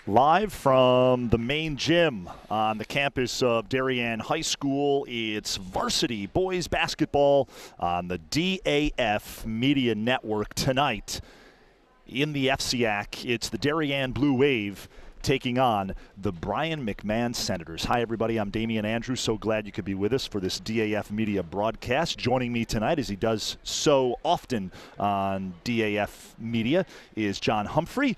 Live from the main gym on the campus of Darien High School, it's varsity boys basketball on the DAF Media Network tonight. In the FCIAC, it's the Darien Blue Wave taking on the Brien McMahon Senators. Hi, everybody. I'm Damian Andrews. So glad you could be with us for this DAF Media broadcast. Joining me tonight, as he does so often on DAF Media, is John Humphrey.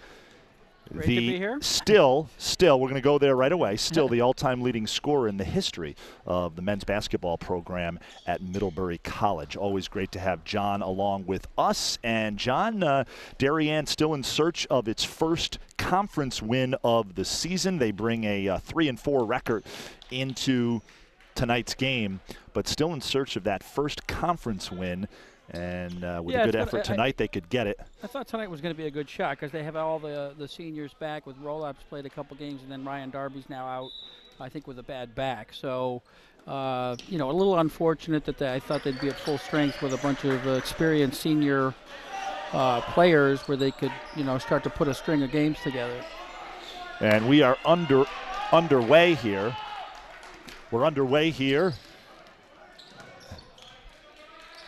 Great to be here. Still, we're going to go there right away. Still the all-time leading scorer in the history of the men's basketball program at Middlebury College. Always great to have John along with us. And John, Darien still in search of its first conference win of the season. They bring a 3-4 record into tonight's game, but still in search of that first conference win. And with a good effort tonight, they could get it. I thought tonight was going to be a good shot because they have all the seniors back. With Roll-Ups played a couple games, and then Ryan Darby's now out, I think, with a bad back. So, a little unfortunate that I thought they'd be at full strength with a bunch of experienced senior players where they could, start to put a string of games together. And we are underway here. We're underway here.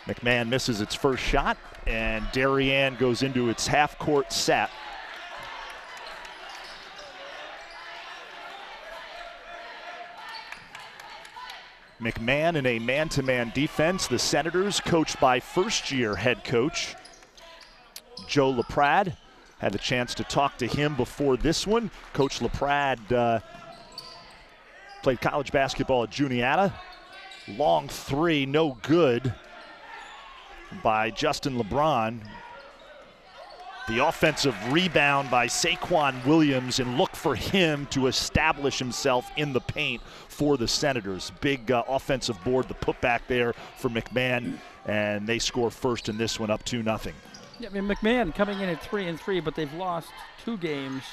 McMahon misses its first shot, and Darien goes into its half-court set. McMahon in a man-to-man defense. The Senators, coached by first-year head coach Joe LaPrade. Had a chance to talk to him before this one. Coach LaPrade played college basketball at Juniata. Long three, no good by Justin LeBron. The offensive rebound by Saquon Williams, and look for him to establish himself in the paint for the Senators. Big offensive board, the putback there for McMahon, and they score first in this one, up 2-0. Yeah, McMahon coming in at 3-3, but they've lost 2 games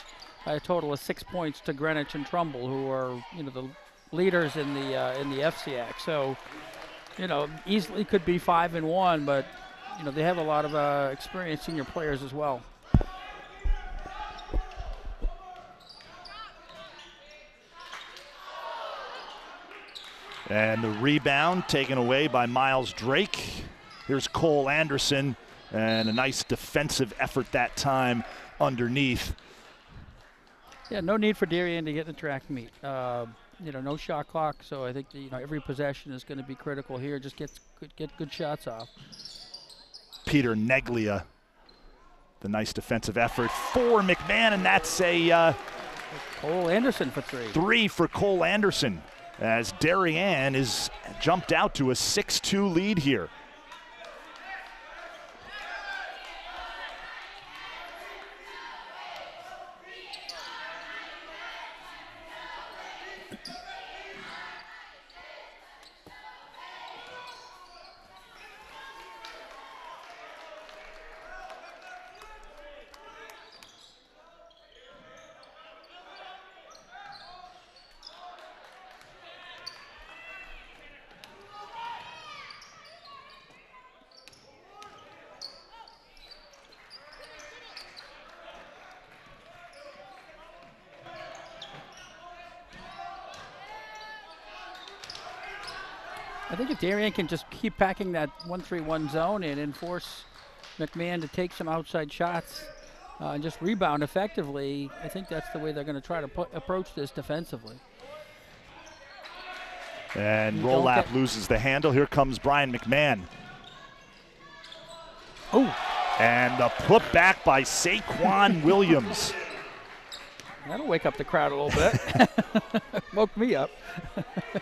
by a total of 6 points to Greenwich and Trumbull, who are the leaders in the FCIAC. So, easily could be 5-1, but they have a lot of experienced senior players as well. And the rebound taken away by Miles Drake. Here's Cole Anderson, and a nice defensive effort that time underneath. Yeah, no need for Darien to get in the track meet. No shot clock, so I think every possession is going to be critical here. Just get good shots off. Peter Neglia, the nice defensive effort for McMahon, and that's a Cole Anderson for 3. 3 for Cole Anderson, as Darien is jumped out to a 6-2 lead here. I think if Darien can just keep packing that 1-3-1 zone in and force McMahon to take some outside shots and just rebound effectively, I think that's the way they're going to try to approach this defensively. And Roll-Up loses the handle. Here comes Brian McMahon. Oh! And the putback by Saquon Williams. That'll wake up the crowd a little bit. Woke me up.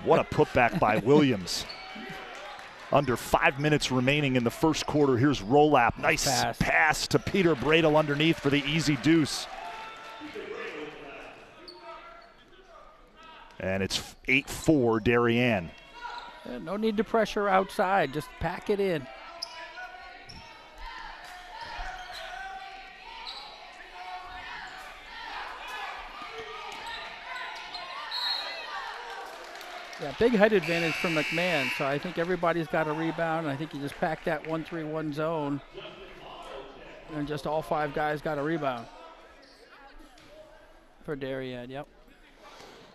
What a putback by Williams. Under 5 minutes remaining in the first quarter. Here's Roll-Up. Nice pass to Peter Bradle underneath for the easy deuce. And it's 8-4 Darien. Yeah, no need to pressure outside. Just pack it in. Yeah, big height advantage for McMahon, so I think everybody's got a rebound. I think you just pack that 1-3-1 zone, and just all 5 guys got a rebound. For Darien, yep.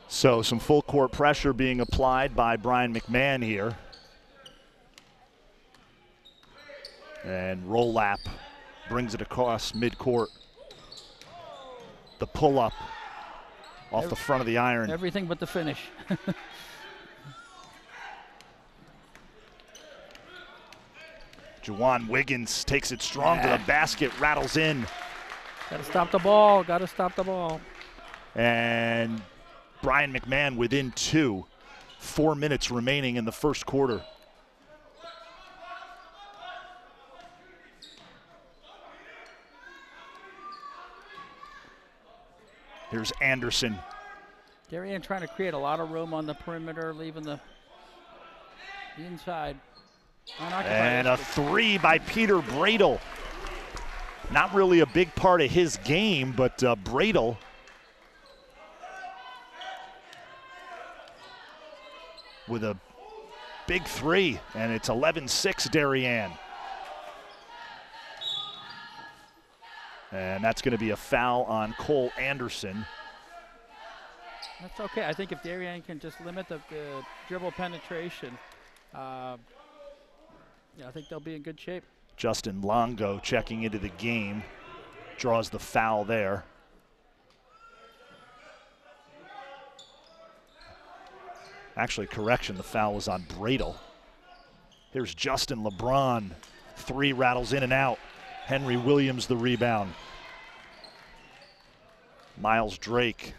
So some full court pressure being applied by Brian McMahon here. And Rolap brings it across midcourt. The pull-up off the front of the iron. Everything but the finish. Juwan Wiggins takes it strong to the basket, rattles in. Got to stop the ball. Got to stop the ball. And Brian McMahon within 2. 4 minutes remaining in the first quarter. Here's Anderson. Darien trying to create a lot of room on the perimeter, leaving the inside unoccupied. And a 3 by Peter Bradel. Not really a big part of his game, but Bradel with a big 3, and it's 11-6 Darien. And that's going to be a foul on Cole Anderson. That's okay. I think if Darien can just limit the dribble penetration, I think they'll be in good shape. Justin Longo checking into the game, draws the foul there. Actually, correction, the foul was on Bradel. Here's Justin LeBron. 3 rattles in and out. Henry Williams the rebound. Miles Drake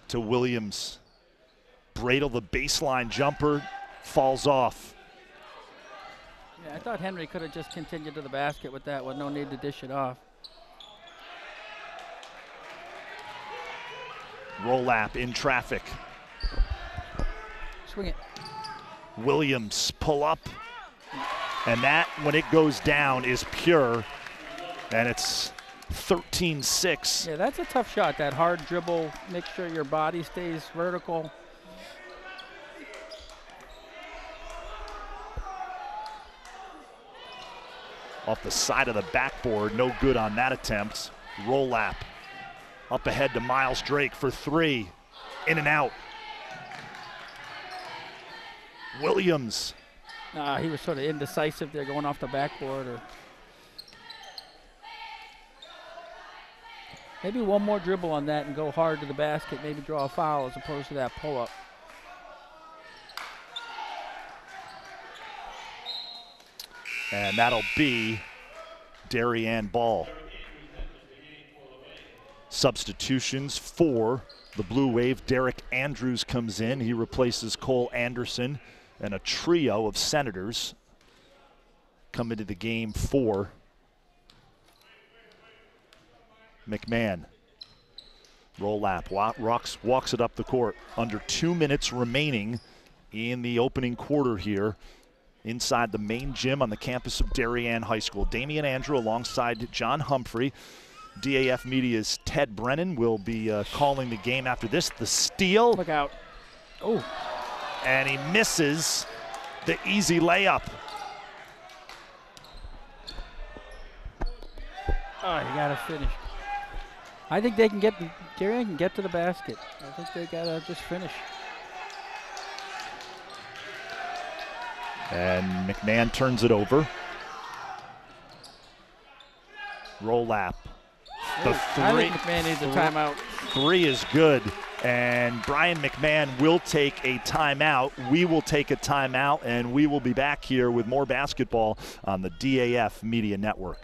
to Williams. Bradel the baseline jumper falls off. Yeah, I thought Henry could have just continued to the basket with that with no need to dish it off. Rolap in traffic. Swing it. Williams pull up. And that, when it goes down, is pure. And it's 13-6. Yeah, that's a tough shot, that hard dribble. Make sure your body stays vertical. Off the side of the backboard, no good on that attempt. Rolap up ahead to Miles Drake for 3. In and out. Williams. He was sort of indecisive there going off the backboard. Or maybe one more dribble on that and go hard to the basket, maybe draw a foul as opposed to that pull-up. And that'll be Darien ball. Substitutions for the Blue Wave. Derek Andrews comes in. He replaces Cole Anderson, and a trio of Senators come into the game for McMahon. Rolap walks it up the court. Under 2 minutes remaining in the opening quarter here inside the main gym on the campus of Darien High School. Damian Andrew alongside John Humphrey. DAF Media's Ted Brennan will be calling the game after this. The steal. Look out. Oh. And he misses the easy layup. Oh, you got to finish. I think they can get, Darien can get to the basket. I think they got to just finish. And McMahon turns it over. Rolap. The 3. I think McMahon needs a timeout. 3 is good. And Brian McMahon will take a timeout. We will take a timeout, and we will be back here with more basketball on the DAF Media Network.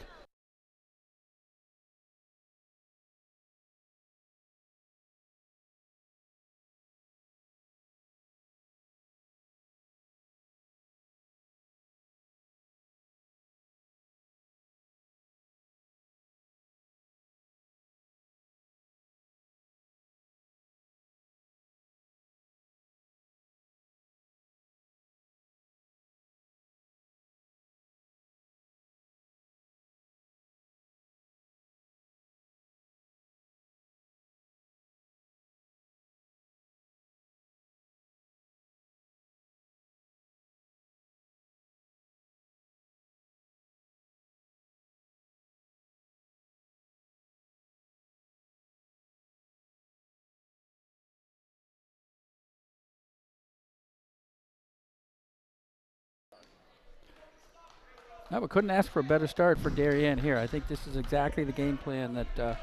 No, we couldn't ask for a better start for Darien here. I think this is exactly the game plan that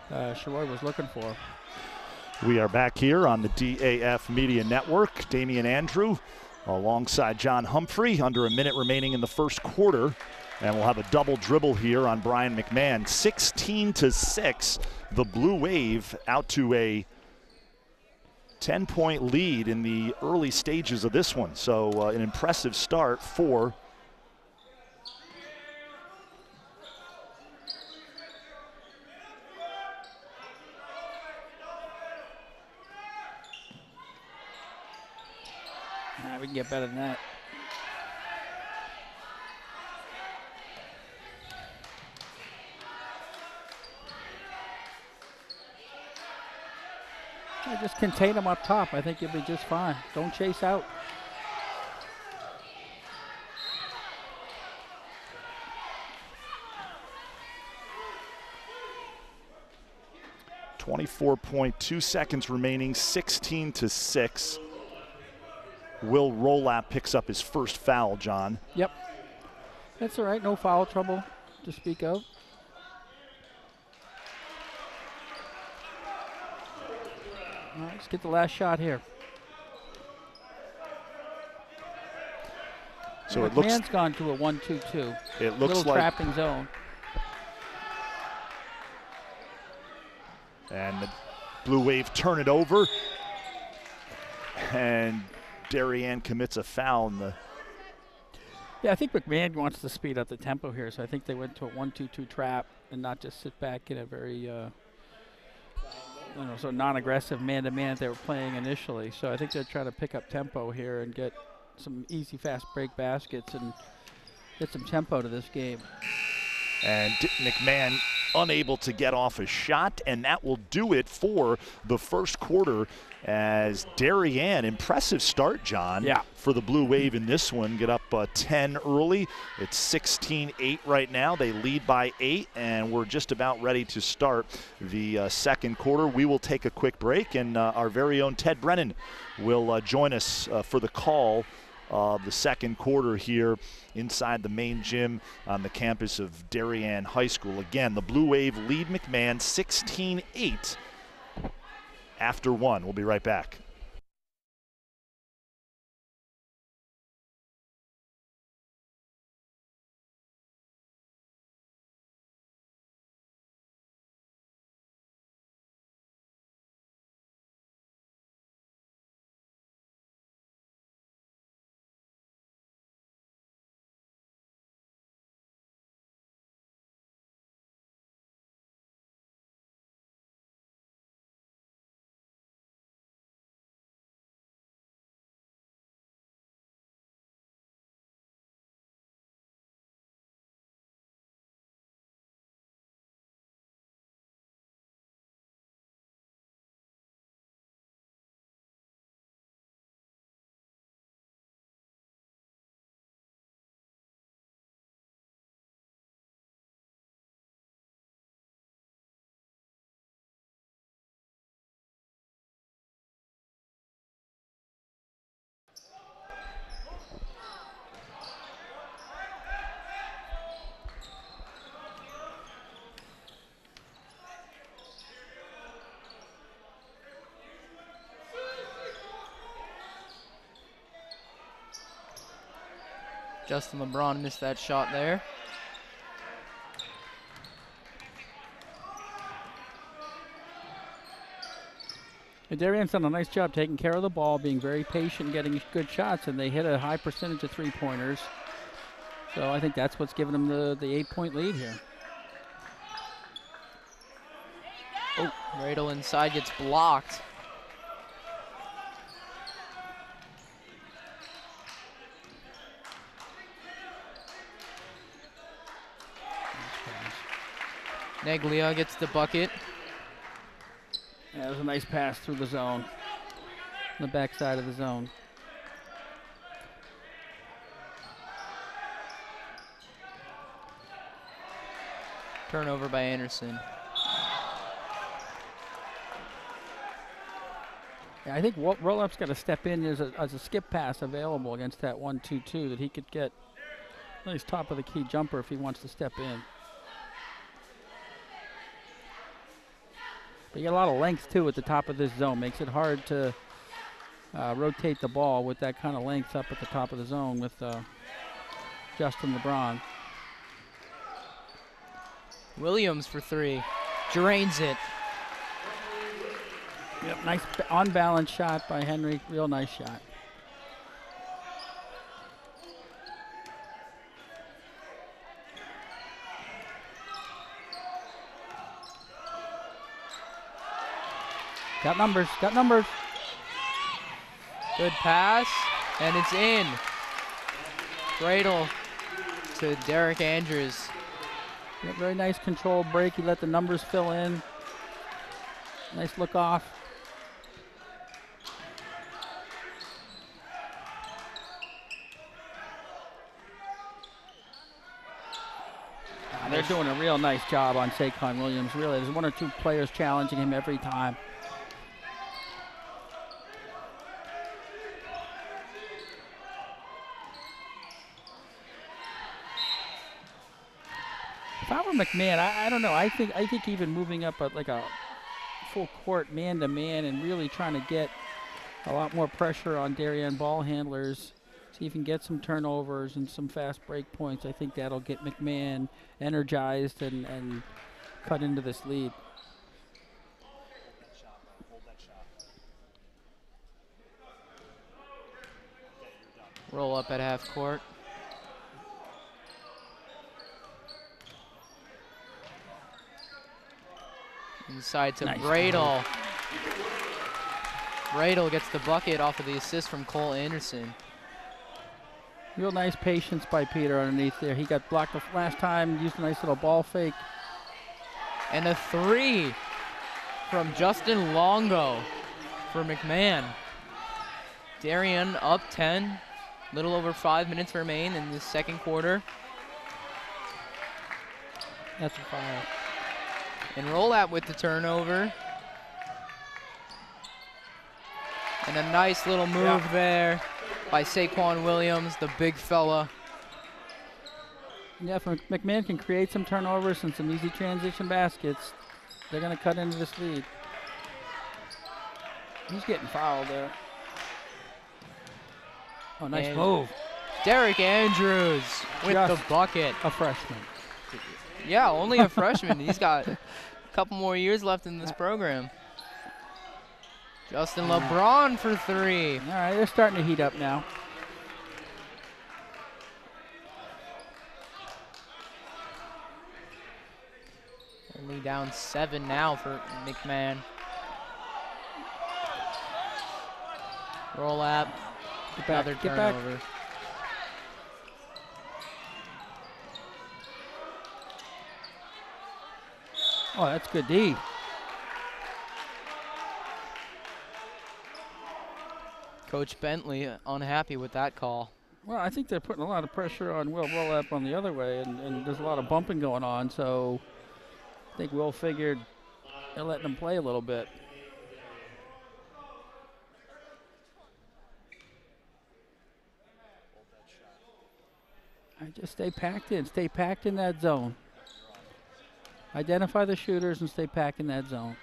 Shawai was looking for. We are back here on the DAF Media Network. Damian Andrew alongside John Humphrey. Under a minute remaining in the first quarter. And we'll have a double dribble here on Brian McMahon. 16-6, the Blue Wave out to a 10-point lead in the early stages of this one. So an impressive start for we can get better than that. Just contain them up top. I think you'll be just fine. Don't chase out. .2 seconds remaining, 16-6. Will Rolap picks up his first foul, John. Yep. That's all right. No foul trouble to speak of. All right, let's get the last shot here. So it looks. McMahon's gone to a 1-2-2. It looks little like trapping zone. And the Blue Wave turn it over, and Darien commits a foul. Yeah, I think McMahon wants to speed up the tempo here, so I think they went to a 1-2-2 trap and not just sit back in a very so non-aggressive man-to-man that they were playing initially. So I think they're trying to pick up tempo here and get some easy, fast break baskets and get some tempo to this game. And McMahon unable to get off a shot, and that will do it for the first quarter as Darien, impressive start, John, for the Blue Wave in this one. Get up 10 early. It's 16-8 right now. They lead by 8, and we're just about ready to start the second quarter. We will take a quick break, and our very own Ted Brennan will join us for the call of the second quarter here inside the main gym on the campus of Darien High School. Again, the Blue Wave lead McMahon 16-8 after 1. We'll be right back. Justin LeBron missed that shot there. Darien's done a nice job taking care of the ball, being very patient, getting good shots, and they hit a high percentage of three-pointers. So I think that's what's given them the 8-point lead here. Oh, Radel inside gets blocked. Neglia gets the bucket. Yeah, that was a nice pass through the zone, the backside of the zone. Turnover by Anderson. Yeah, I think Rolup's got to step in as a skip pass available against that 1-2-2 that he could get Nice top of the key jumper if he wants to step in. But you got a lot of length too at the top of this zone. Makes it hard to rotate the ball with that kind of length up at the top of the zone with Justin LeBron. Williams for three. Drains it. Yep, nice on-balance shot by Henry. Real nice shot. Got numbers, got numbers. Good pass, and it's in. Cradle to Derek Andrews. Yep, very nice controlled break. He let the numbers fill in. Nice look off. They're doing a real nice job on Saquon Williams. Really, there's one or two players challenging him every time. If I were McMahon, I don't know. I think even moving up like a full court man-to-man and really trying to get a lot more pressure on Darien ball handlers, see if he can get some turnovers and some fast break points. I think that'll get McMahon energized and cut into this lead. Roll up at half court. Inside to Nice. Bradle. Bradle gets the bucket off of the assist from Cole Anderson. Real nice patience by Peter underneath there. He got blocked the last time, used a nice little ball fake. And a three from Justin Longo for McMahon. Darien up 10. Little over 5 minutes remain in the second quarter. That's a foul. And Rolap with the turnover. And a nice little move there by Saquon Williams, the big fella. Yeah, if McMahon can create some turnovers and some easy transition baskets, they're going to cut into this lead. He's getting fouled there. Oh, nice And move. Derek Andrews with Just the bucket. a freshman. Yeah, only a freshman. He's got a couple more years left in this program. Justin LeBron for three. All right, they're starting to heat up now. Only down 7 now for McMahon. Roll up. Get back, Another get back. turnover. Oh, that's good D. Coach Bentley unhappy with that call. Well, I think they're putting a lot of pressure on Will Rolap on the other way, and there's a lot of bumping going on, so I think Will figured they're letting him play a little bit. I just stay packed in that zone. Identify the shooters and stay packed in that zone.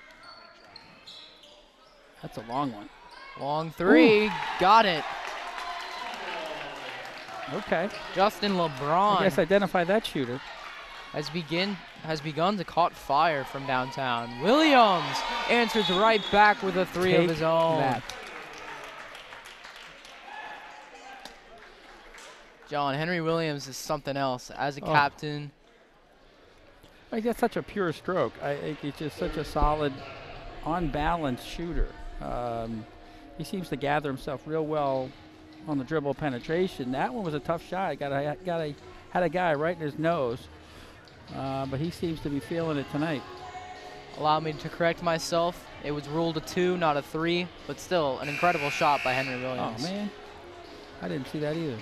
That's a long one. Long three. Got it. Okay. Justin LeBron I guess identify that shooter. has begun to caught fire from downtown. Williams answers right back with a three of Take his own. that. John, Henry Williams is something else. As a Oh. captain, I guess such a pure stroke. I think he's just such a solid, on-balance shooter. He seems to gather himself real well on the dribble penetration. That one was a tough shot. Had a guy right in his nose, but he seems to be feeling it tonight. allow me to correct myself. It was ruled a 2, not a 3, but still an incredible shot by Henry Williams. Oh man, I didn't see that either.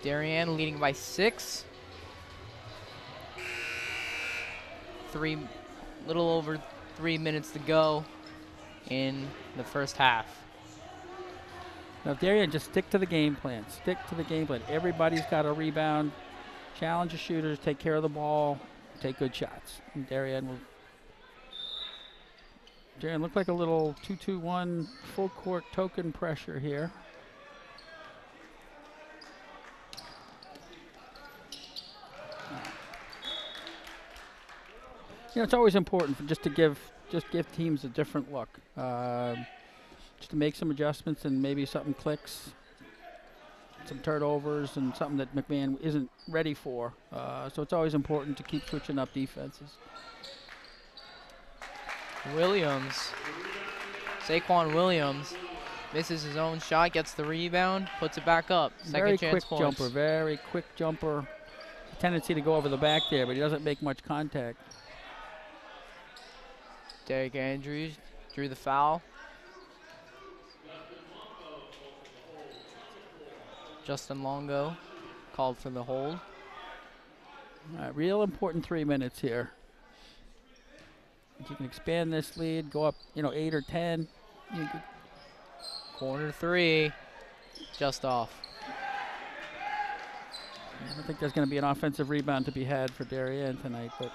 Darien leading by 6. Little over 3 minutes to go in the first half. Now, Darien, just stick to the game plan. Stick to the game plan. Everybody's got a rebound. Challenge the shooters. Take care of the ball. Take good shots. And Darien looked like a little 2-2-1 full court token pressure here. You know, it's always important just to give teams a different look. Just to make some adjustments and maybe something clicks, some turnovers and something that McMahon isn't ready for. So it's always important to keep switching up defenses. Williams, Saquon Williams, misses his own shot, gets the rebound, puts it back up. Second chance points. Very quick jumper. Tendency to go over the back there, but he doesn't make much contact. Derek Andrews drew the foul. Justin Longo called for the hold. All right, real important 3 minutes here. If you can expand this lead, go up, 8 or 10. Corner three, just off. I don't think there's going to be an offensive rebound to be had for Darien tonight, but.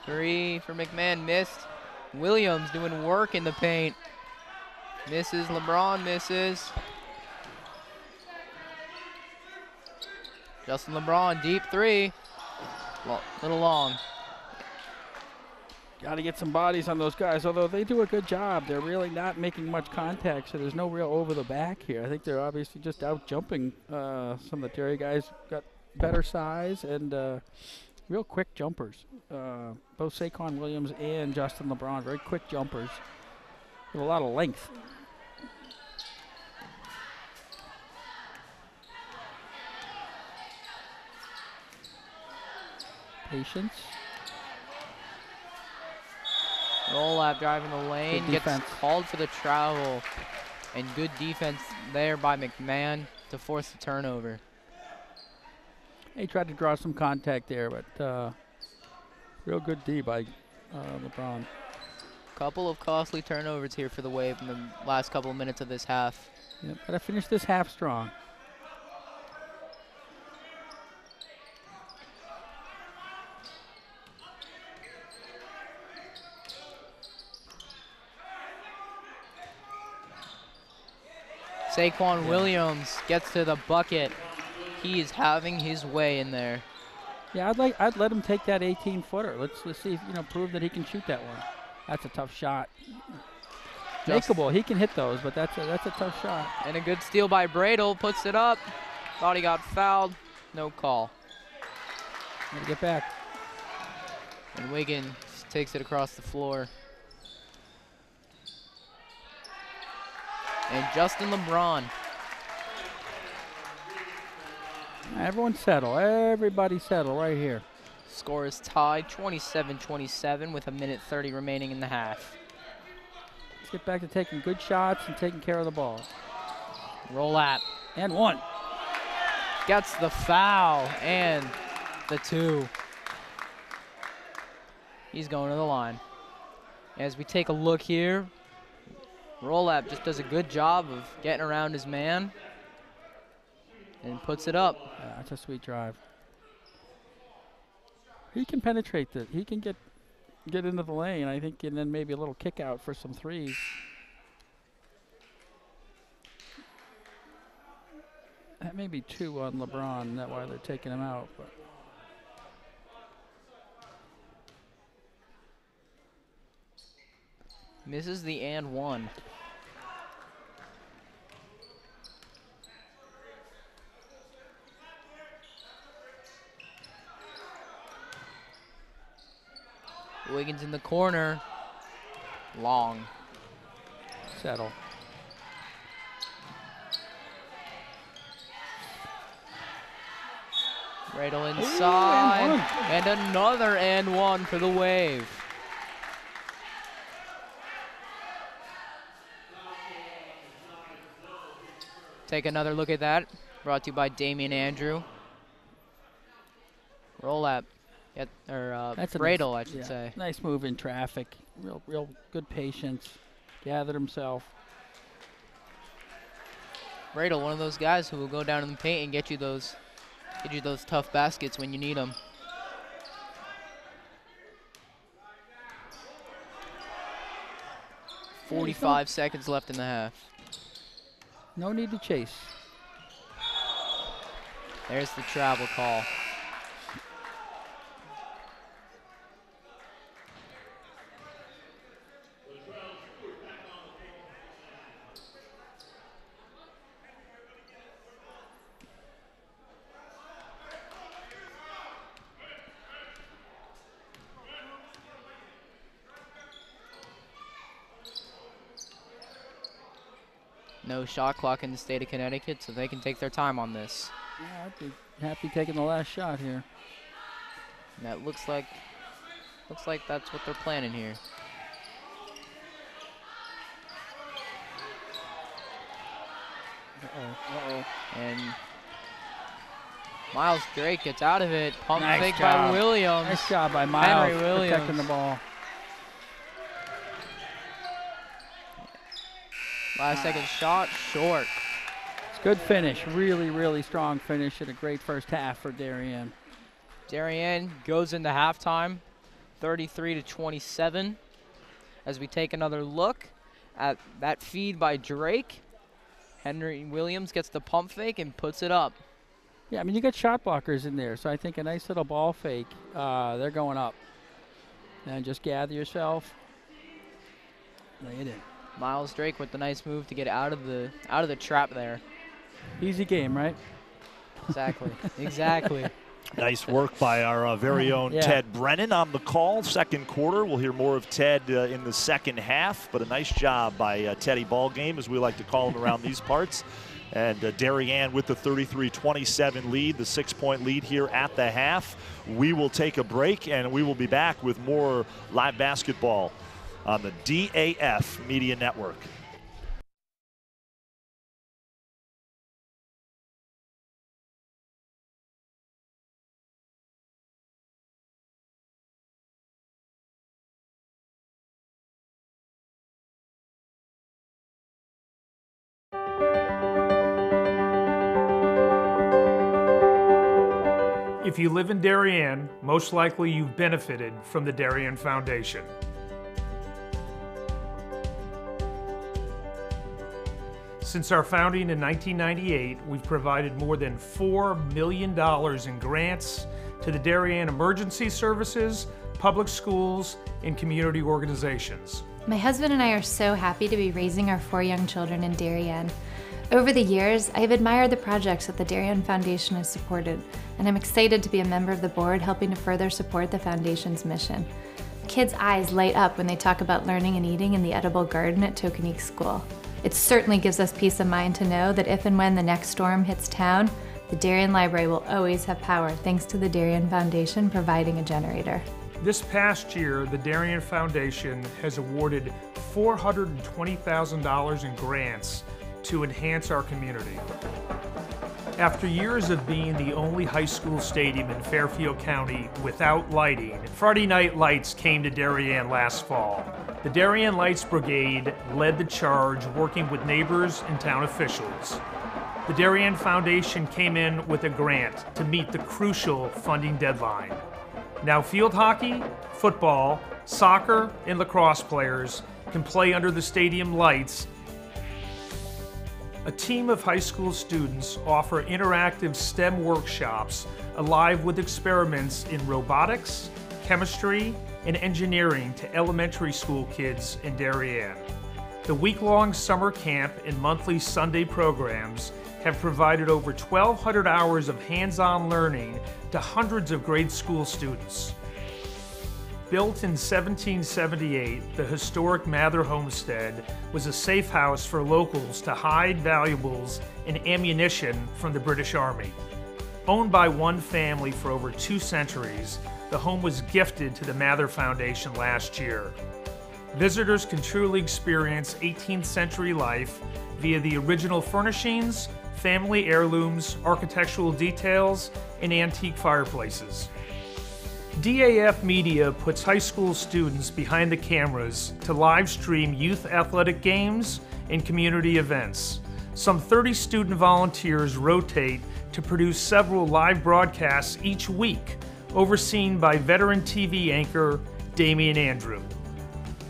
Three for McMahon, missed. Williams doing work in the paint. Misses, LeBron misses. Justin LeBron, deep three. Little long. Got to get some bodies on those guys, although they do a good job. They're really not making much contact, so there's no real over the back here. I think they're obviously just out jumping. Some of the Terry guys got better size and real quick jumpers. Both Saquon Williams and Justin LeBron, very quick jumpers with a lot of length. Patience. Rolap driving the lane, gets called for the travel. And good defense there by McMahon to force the turnover. He tried to draw some contact there, but real good D by LeBron. Couple of costly turnovers here for the Wave in the last couple of minutes of this half. Yep, gotta finish this half strong. Saquon Williams gets to the bucket. He is having his way in there. Yeah, I'd let him take that 18-footer. Let's see if, prove that he can shoot that one. That's a tough shot. Makeable. He can hit those, but that's a tough shot. And a good steal by Bradle, puts it up. Thought he got fouled. No call. Gotta get back. And Wiggins takes it across the floor. And Justin LeBron. Everyone settle. Everybody settle right here. Score is tied 27-27 with 1:30 remaining in the half. Let's get back to taking good shots and taking care of the ball. Rolap. And one. Gets the foul and the two. He's going to the line. As we take a look here, Rolap just does a good job of getting around his man and puts it up. Yeah, that's a sweet drive. He can penetrate that. He can get into the lane, I think, and then maybe a little kick out for some threes. That may be two on LeBron. That's why they're taking him out. But misses the and one. Wiggins in the corner. Long. Settle. Radel inside. And another and one for the Wave. Take another look at that. Brought to you by Damian Andrew. Rolap. That's Bradle, I should say. Nice move in traffic. Real good patience. Gathered himself. Bradle, one of those guys who will go down in the paint and get you those tough baskets when you need them. Yeah, 45 seconds left in the half. No need to chase. There's the travel call. No shot clock in the state of Connecticut, so they can take their time on this. Yeah, I'd be happy taking the last shot here. And that looks like that's what they're planning here. Uh-oh. And Miles Drake gets out of it. Pump Nice fake job. by Williams. Nice job by Miles Henry Williams protecting the ball. Last second shot, short. It's a good finish. Really, really strong finish and a great first half for Darien. Darien goes into halftime, 33-27. As we take another look at that feed by Drake, Henry Williams gets the pump fake and puts it up. Yeah, I mean, you got shot blockers in there, so I think a nice little ball fake. They're going up. And just gather yourself. Lay it in. Miles Drake with the nice move to get out of the trap there. Easy game, right? Exactly. Exactly. Nice work by our very own Ted Brennan on the call. Second quarter. We'll hear more of Ted in the second half, but a nice job by Teddy Ballgame, as we like to call him around these parts. And Darien with the 33-27 lead, the 6-point lead here at the half. We will take a break, and we will be back with more live basketball on the DAF Media Network. If you live in Darien, most likely you've benefited from the Darien Foundation. Since our founding in 1998, we've provided more than $4 million in grants to the Darien Emergency Services, public schools, and community organizations. My husband and I are so happy to be raising our 4 young children in Darien. Over the years, I have admired the projects that the Darien Foundation has supported, and I'm excited to be a member of the board helping to further support the Foundation's mission. Kids' eyes light up when they talk about learning and eating in the edible garden at Tokenique School. It certainly gives us peace of mind to know that if and when the next storm hits town, the Darien Library will always have power thanks to the Darien Foundation providing a generator. This past year, the Darien Foundation has awarded $420,000 in grants to enhance our community. After years of being the only high school stadium in Fairfield County without lighting, Friday Night Lights came to Darien last fall. The Darien Lights Brigade led the charge, working with neighbors and town officials. The Darien Foundation came in with a grant to meet the crucial funding deadline. Now field hockey, football, soccer, and lacrosse players can play under the stadium lights. A team of high school students offer interactive STEM workshops alive with experiments in robotics, chemistry, and engineering to elementary school kids in Darien. The week-long summer camp and monthly Sunday programs have provided over 1,200 hours of hands-on learning to hundreds of grade school students. Built in 1778, the historic Mather Homestead was a safe house for locals to hide valuables and ammunition from the British Army. Owned by one family for over 2 centuries, the home was gifted to the Mather Foundation last year. Visitors can truly experience 18th century life via the original furnishings, family heirlooms, architectural details, and antique fireplaces. DAF Media puts high school students behind the cameras to live stream youth athletic games and community events. Some 30 student volunteers rotate to produce several live broadcasts each week, overseen by veteran TV anchor Damian Andrew.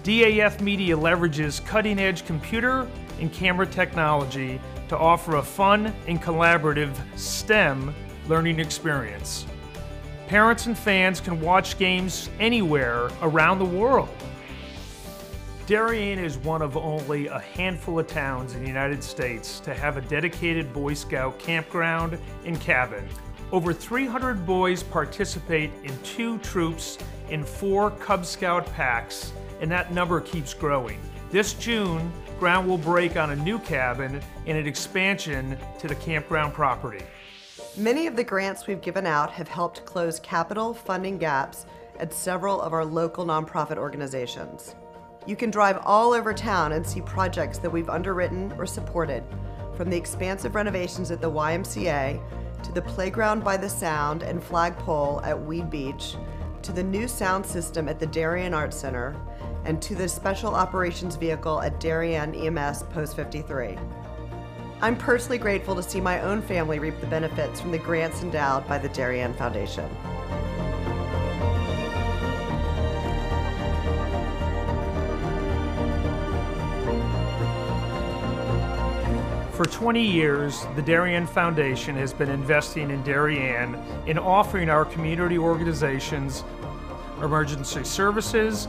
DAF Media leverages cutting-edge computer and camera technology to offer a fun and collaborative STEM learning experience. Parents and fans can watch games anywhere around the world. Darien is one of only a handful of towns in the United States to have a dedicated Boy Scout campground and cabin. Over 300 boys participate in 2 troops and 4 Cub Scout packs, and that number keeps growing. This June, ground will break on a new cabin and an expansion to the campground property. Many of the grants we've given out have helped close capital funding gaps at several of our local nonprofit organizations. You can drive all over town and see projects that we've underwritten or supported, from the expansive renovations at the YMCA, to the playground by the Sound and flagpole at Weed Beach, to the new sound system at the Darien Arts Center, and to the special operations vehicle at Darien EMS Post 53. I'm personally grateful to see my own family reap the benefits from the grants endowed by the Darien Foundation. For 20 years, the Darien Foundation has been investing in Darien and offering our community organizations, emergency services,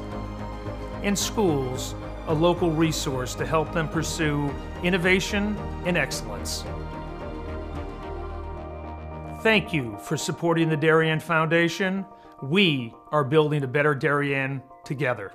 and schools a local resource to help them pursue innovation and excellence. Thank you for supporting the Darien Foundation. We are building a better Darien together.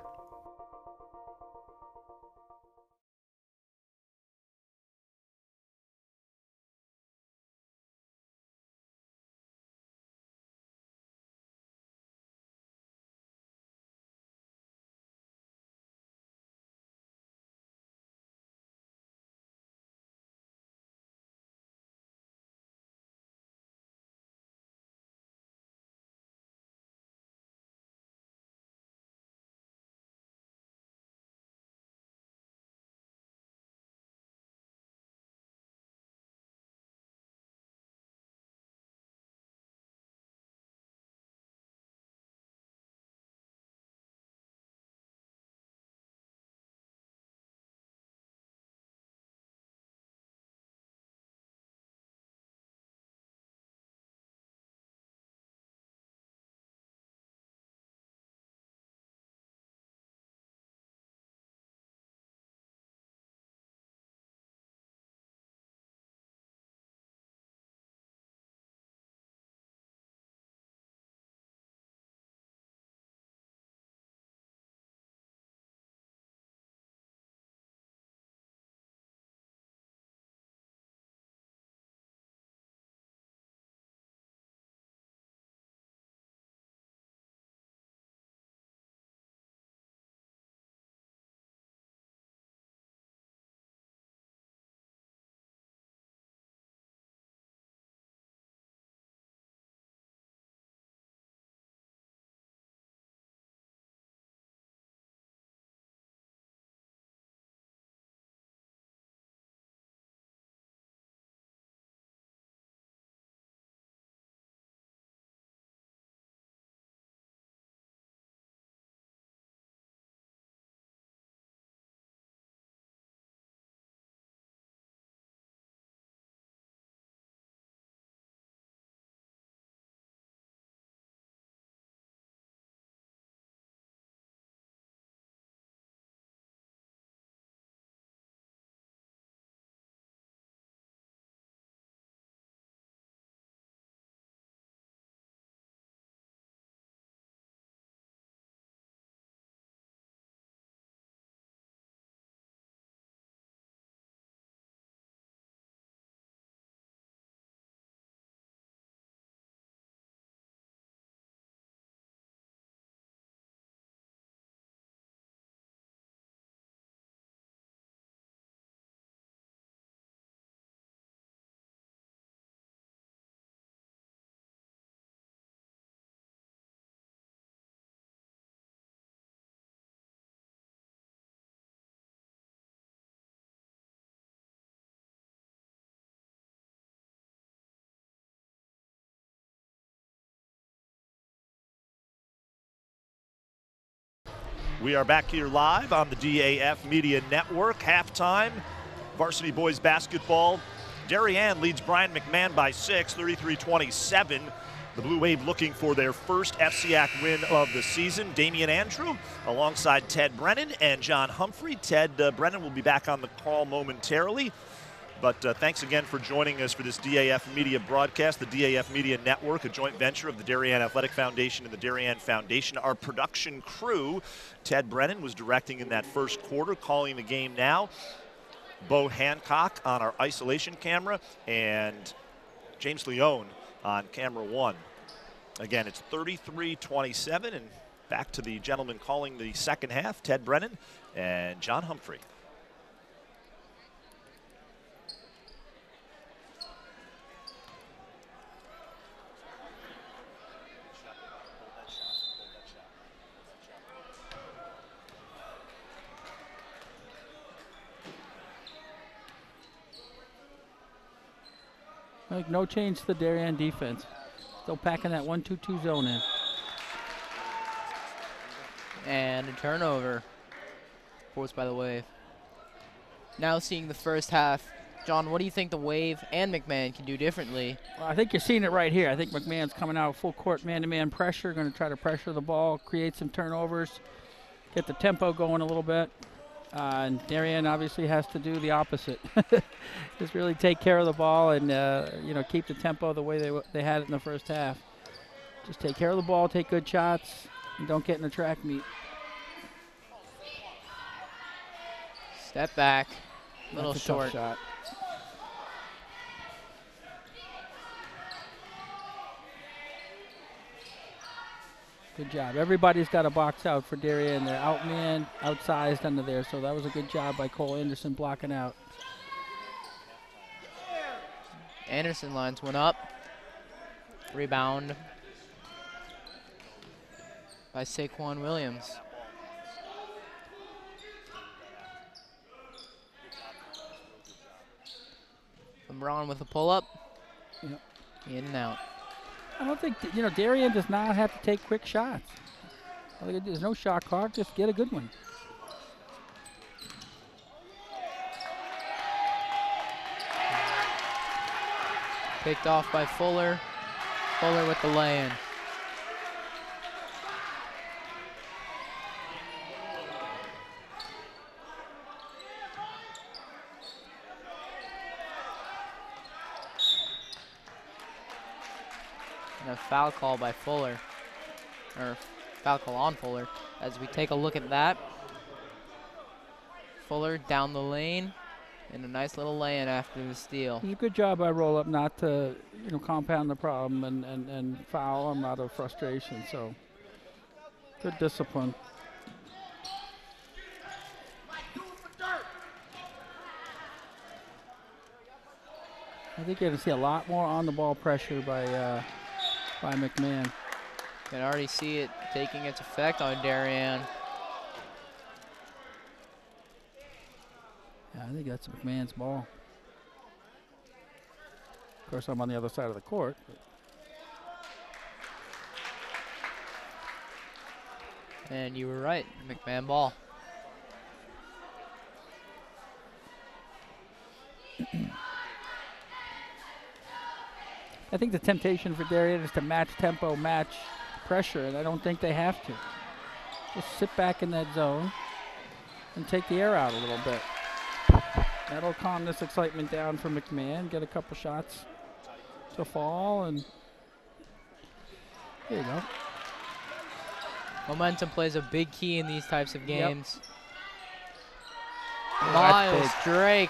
We are back here live on the DAF Media Network. Halftime, varsity boys basketball. Darien leads Brian McMahon by 6, 33-27. The Blue Wave looking for their first FCIAC win of the season. Damian Andrew alongside Ted Brennan and John Humphrey. Ted Brennan will be back on the call momentarily. But thanks again for joining us for this DAF Media broadcast, the DAF Media Network, a joint venture of the Darien Athletic Foundation and the Darien Foundation. Our production crew, Ted Brennan was directing in that first quarter, calling the game now. Bo Hancock on our isolation camera, and James Leone on camera 1. Again, it's 33-27, and back to the gentleman calling the second half, Ted Brennan and John Humphrey. Like no change to the Darien defense. Still packing that 1-2-2 zone in. And a turnover forced by the Wave. Now seeing the first half. John, what do you think the Wave and McMahon can do differently? Well, I think you're seeing it right here. I think McMahon's coming out full court man-to-man pressure, going to try to pressure the ball, create some turnovers, get the tempo going a little bit. And Darien obviously has to do the opposite. Just really take care of the ball and keep the tempo the way they had it in the first half. Just take care of the ball, take good shots, and don't get in the track meet. Step back, little That's a short. tough shot. Good job. Everybody's got a box out for Darien. They're outmanned, outsized under there, so that was a good job by Cole Anderson blocking out. Anderson lines one up. Rebound by Saquon Williams. LeBron with a pull-up. Yep. In and out. I don't think, Darien does not have to take quick shots. All they gotta do is no shot clock, just get a good one. Picked off by Fuller. Fuller with the lay-in. And a foul call by Fuller, or foul call on Fuller. As we take a look at that, Fuller down the lane, and a nice little lay-in after the steal. It's a good job by roll-up not to, compound the problem and foul him out of frustration. So good discipline. I think you're going to see a lot more on-the-ball pressure by McMahon. You can already see it taking its effect on Darien. Yeah, I think that's McMahon's ball. Of course, I'm on the other side of the court. And you were right, McMahon ball. I think the temptation for Darien is to match tempo, match pressure, and I don't think they have to. Just sit back in that zone and take the air out a little bit. That'll calm this excitement down for McMahon, get a couple shots to fall, and there you go. Momentum plays a big key in these types of games. Oh, Miles Drake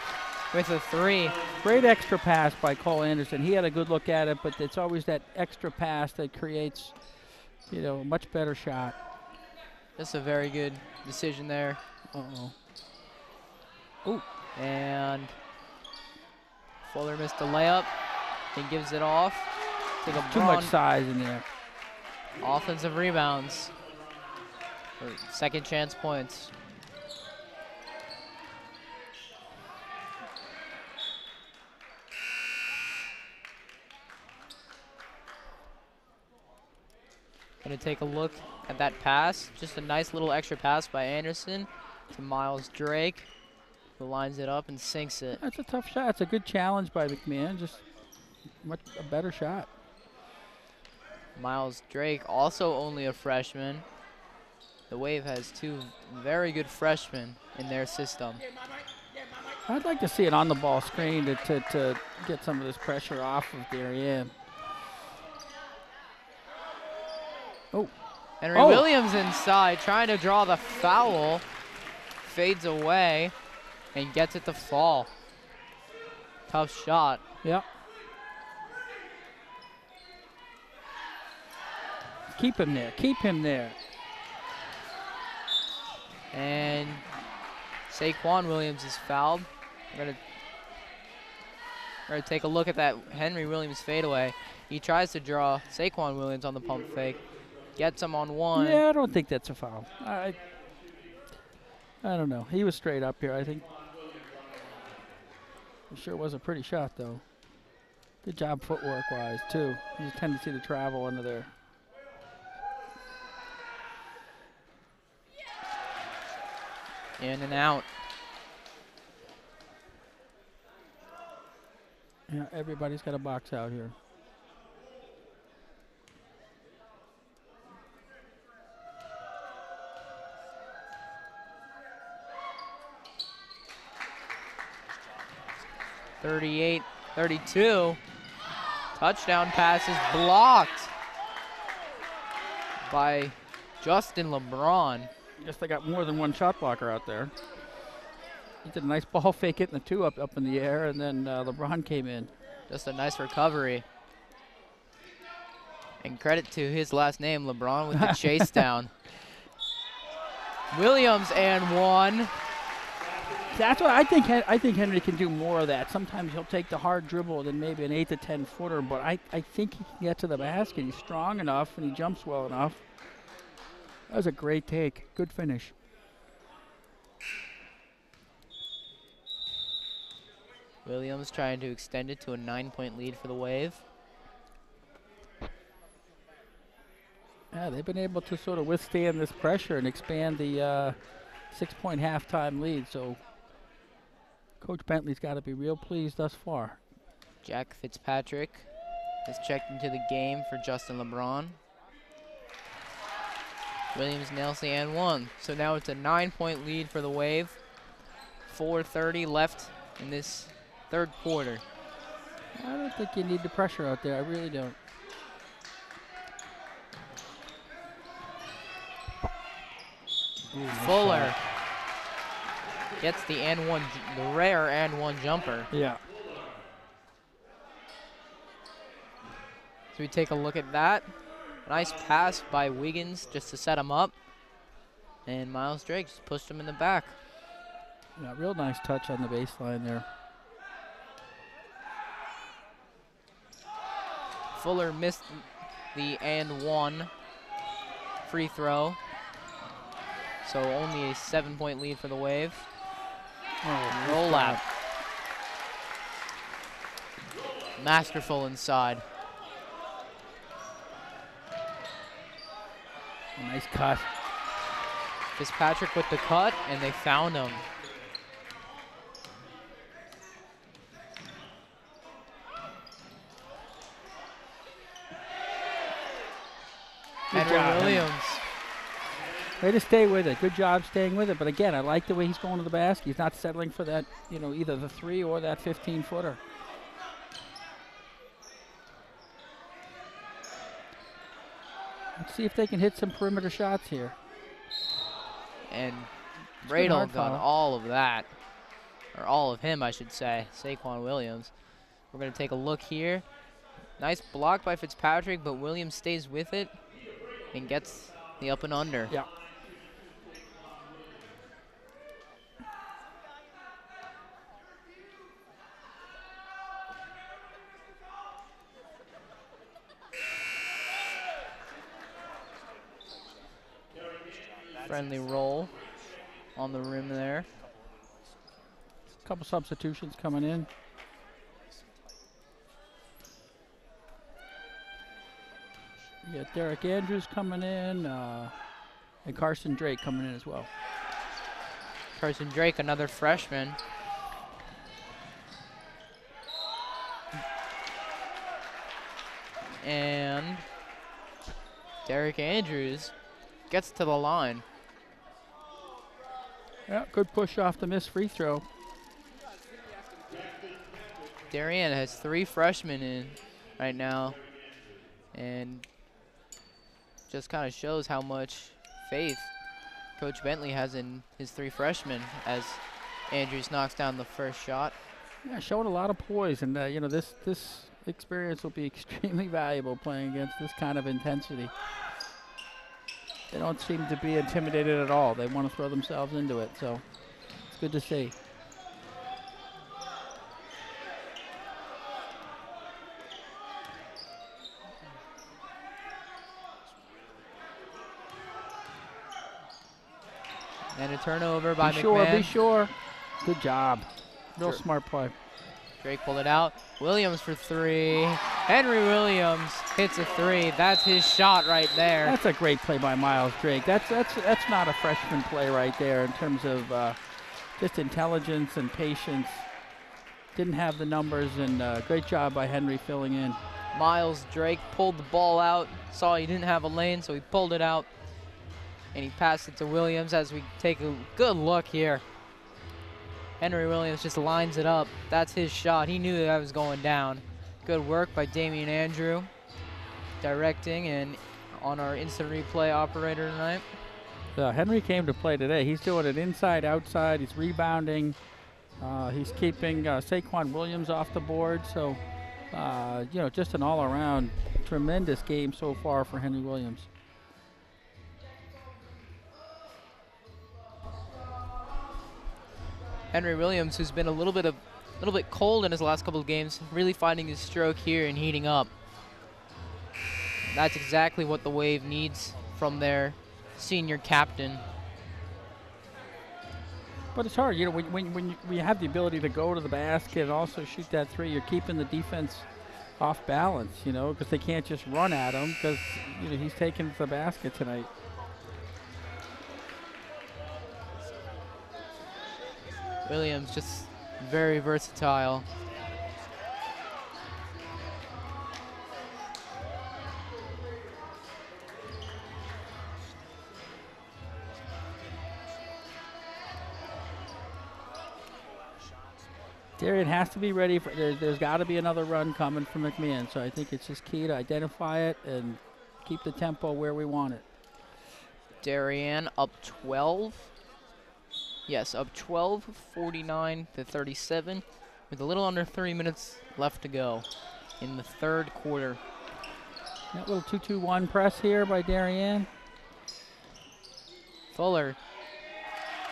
with a 3. Great extra pass by Cole Anderson. He had a good look at it, but it's always that extra pass that creates, a much better shot. That's a very good decision there. Uh-oh. Ooh. And Fuller missed the layup and gives it off to LeBron. Too much size in there. Offensive rebounds for second chance points. Gonna take a look at that pass. Just a nice little extra pass by Anderson to Miles Drake, who lines it up and sinks it. That's a tough shot. It's a good challenge by McMahon. Just much a better shot. Miles Drake, also only a freshman. The Wave has two very good freshmen in their system. I'd like to see an on-the-ball screen to get some of this pressure off of Darien. Oh. Henry Williams inside, trying to draw the foul. Fades away and gets it to fall. Tough shot. Yep. Keep him there. Keep him there. And Saquon Williams is fouled. We're gonna take a look at that Henry Williams fadeaway. He tries to draw Saquon Williams on the pump fake. Gets him on one. Yeah, I don't think that's a foul. I don't know. He was straight up here, I think. It sure was a pretty shot, though. Good job footwork-wise, too. There's a tendency to travel under there. In and out. Yeah, everybody's got a box out here. (38-32). Touchdown pass is blocked by Justin LeBron. Guess they got more than one shot blocker out there. He did a nice ball fake, hitting the two up in the air, and then LeBron came in. Just a nice recovery. And credit to his last name, LeBron, with the chase down. Williams and one. That's what I think. I think Henry can do more of that. Sometimes he'll take the hard dribble than maybe an 8 to 10 footer, but I think he can get to the basket. He's strong enough and he jumps well enough. That was a great take. Good finish. Williams trying to extend it to a 9-point lead for the Wave. Yeah, they've been able to sort of withstand this pressure and expand the 6-point halftime lead. So Coach Bentley's got to be real pleased thus far. Jack Fitzpatrick has checked into the game for Justin LeBron. Williams nails the and one. So now it's a 9-point lead for the Wave. 4:30 left in this third quarter. I don't think you need the pressure out there. I really don't. Ooh, nice Fuller shot. gets the and one, the rare and one jumper. Yeah. So we take a look at that. Nice pass by Wiggins just to set him up. And Miles Drake just pushed him in the back. Yeah, real nice touch on the baseline there. Fuller missed the and one free throw. So only a 7-point lead for the Wave. Oh, Roll out. Masterful inside. A nice cut. Fitzpatrick with the cut, and they found him. Henry Williams. Way to stay with it. Good job staying with it. But again, I like the way he's going to the basket. He's not settling for that, you know, either the 3 or that 15-footer. Let's see if they can hit some perimeter shots here. And good Bradle hard got foul. all of that. Or all of him, I should say. Saquon Williams. We're going to take a look here. Nice block by Fitzpatrick, but Williams stays with it and gets the up and under. Yeah. Friendly roll on the rim there. A couple substitutions coming in. You got Derek Andrews coming in, and Carson Drake coming in as well. Carson Drake, another freshman. And Derek Andrews gets to the line. Yeah, good push off the missed free throw. Darien has 3 freshmen in right now, and just kind of shows how much faith Coach Bentley has in his 3 freshmen as Andrews knocks down the first shot. Yeah, showing a lot of poise, and you know, this experience will be extremely valuable playing against this kind of intensity. They don't seem to be intimidated at all. They want to throw themselves into it, so it's good to see. And a turnover by Be McMahon. sure. Good job. Real smart play. Drake pulled it out. Williams for 3. Henry Williams hits a 3. That's his shot right there. That's a great play by Miles Drake. That's not a freshman play right there in terms of just intelligence and patience. Didn't have the numbers, and great job by Henry filling in. Miles Drake pulled the ball out. Saw he didn't have a lane, so he pulled it out. And he passed it to Williams as we take a good look here. Henry Williams just lines it up. That's his shot. He knew that was going down. Good work by Damian Andrew, directing and on our instant replay operator tonight. Henry came to play today. He's doing it inside, outside. He's rebounding. He's keeping Saquon Williams off the board. So, you know, just an all-around tremendous game so far for Henry Williams. Henry Williams, who's been a little bit cold in his last couple of games, really finding his stroke here and heating up. That's exactly what the Wave needs from their senior captain. But it's hard, you know, when you have the ability to go to the basket and also shoot that 3, you're keeping the defense off balance, you know, because they can't just run at him because, you know, he's taking the basket tonight. Williams just very versatile. Darien has to be ready for. There's got to be another run coming from McMahon, so I think it's just key to identify it and keep the tempo where we want it. Darien up 12. Yes, up 12, 49-37, with a little under 3 minutes left to go in the third quarter. That little 2-2-1 press here by Darien. Fuller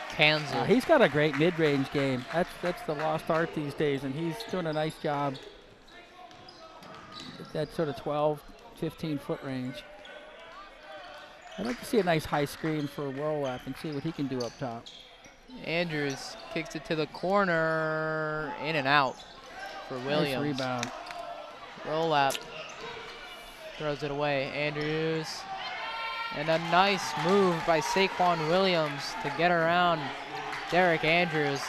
cans it. He's got a great mid-range game. That's the lost art these days, and he's doing a nice job at that sort of 12, 15-foot range. I'd like to see a nice high screen for a roll-up and see what he can do up top. Andrews kicks it to the corner, in and out for Williams. Nice rebound. Roll up, throws it away. Andrews, and a nice move by Saquon Williams to get around Derek Andrews.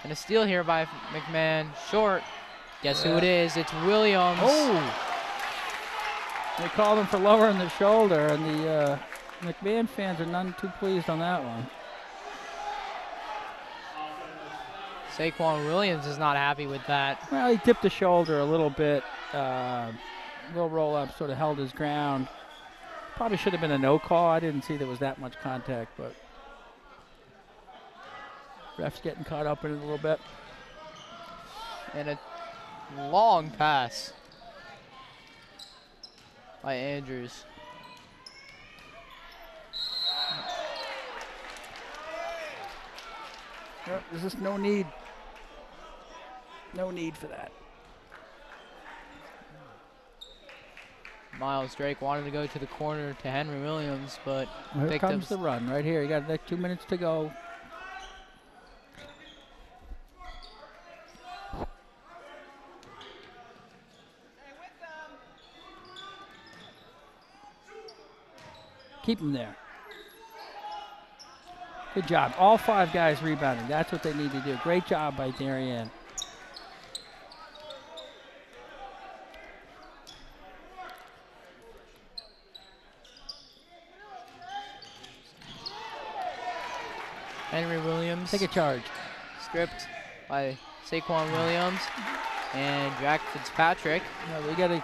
And a steal here by McMahon, short. Guess who it is? It's Williams. Oh! They called him for lowering the shoulder, and the McMahon fans are none too pleased on that one. Saquon Williams is not happy with that. Well, he tipped the shoulder a little bit. Will roll up, sort of held his ground. Probably should have been a no call. I didn't see there was that much contact, but ref's getting caught up in it a little bit. And a long pass by Andrews. There's just no need. No need for that. Miles Drake wanted to go to the corner to Henry Williams, but Here comes the run right here. You got like 2 minutes to go. Keep him there. Good job. All 5 guys rebounding. That's what they need to do. Great job by Darien. Henry Williams. Take a charge. Script by Saquon Williams and Jack Fitzpatrick. No, we got to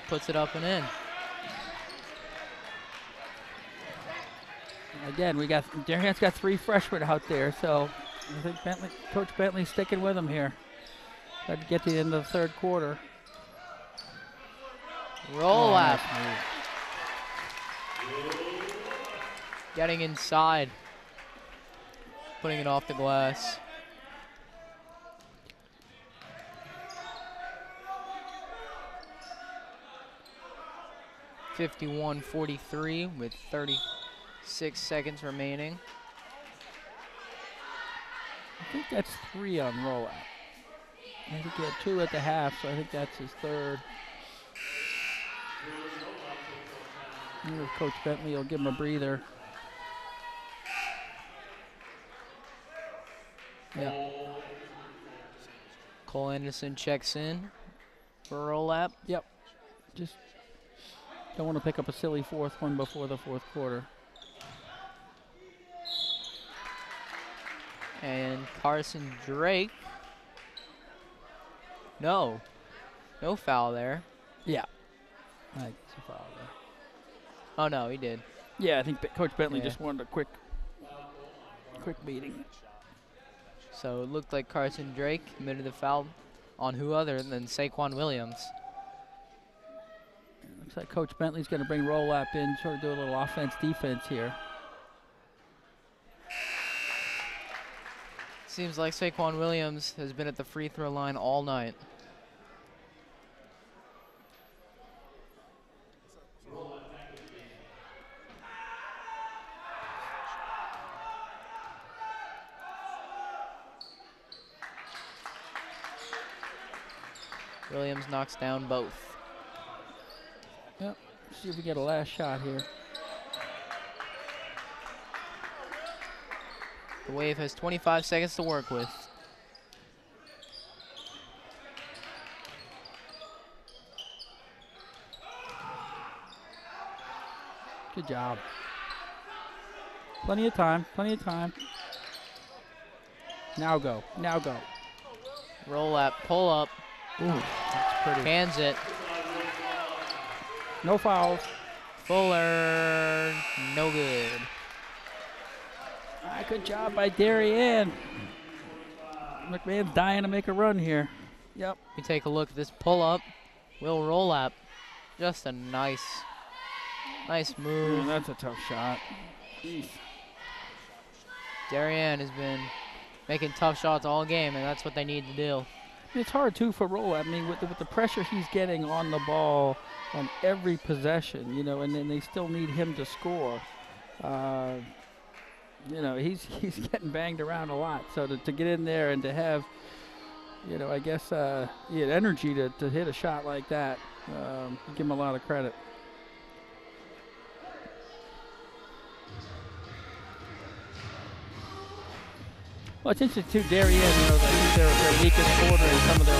Puts it up and in. Again, Darien's got 3 freshmen out there, so I think Coach Bentley's sticking with them here. Got to get to the end of the 3rd quarter. Roll up. Nice move. Getting inside. Putting it off the glass. (51-43) with 36 seconds remaining. I think that's 3 on rollout. I think he had 2 at the half, so I think that's his 3rd. I wonder if Coach Bentley will give him a breather. Yeah. Cole Anderson checks in for a roll up. Yep. Just don't want to pick up a silly 4th one before the 4th quarter. And Carson Drake. No foul there. Yeah. I think it's a foul there. Oh no, he did. Yeah, I think Coach Bentley Yeah. just wanted a quick meeting. So it looked like Carson Drake committed the foul on who other than Saquon Williams. Looks like Coach Bentley's going to bring roll-up in, sort of do a little offense-defense here. Seems like Saquon Williams has been at the free throw line all night. Williams knocks down both. Yep. See if we get a last shot here. The Wave has 25 seconds to work with. Good job. Plenty of time. Now go. Roll up, pull up. Ooh, that's pretty. Hands it. No fouls. Fuller, no good. Good job by Darien. McMahon's dying to make a run here. Yep. We take a look at this pull up. Will roll up. Just a nice move. That's a tough shot. Eesh. Darien has been making tough shots all game, and that's what they need to do. It's hard too for Roll. I mean, with the pressure he's getting on the ball on every possession, you know, and then they still need him to score. You know, he's getting banged around a lot. So to get in there and to have, you know, I guess he had energy to hit a shot like that, give him a lot of credit. Well, it's interesting too, Darien, you know, I think their weakest quarter in some of their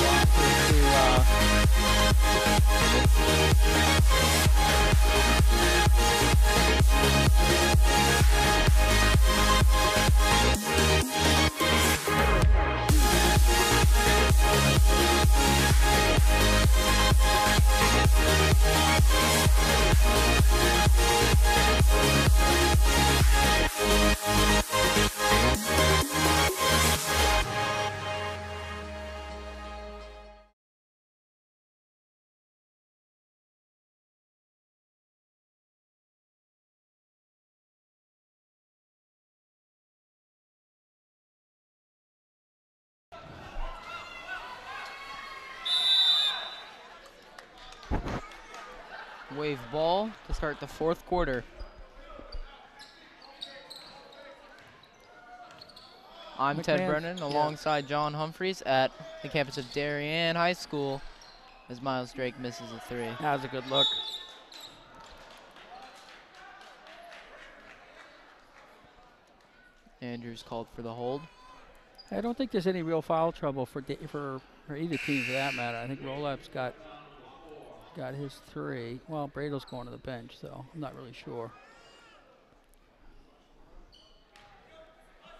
Wave ball to start the fourth quarter. I'm Ted Brennan alongside John Humphreys at the campus of Darien High School as Miles Drake misses a three. That was a good look. Andrews called for the hold. I don't think there's any real foul trouble for either team for that matter. I think Rolap's got his 3. Well, Brado's going to the bench, so I'm not really sure.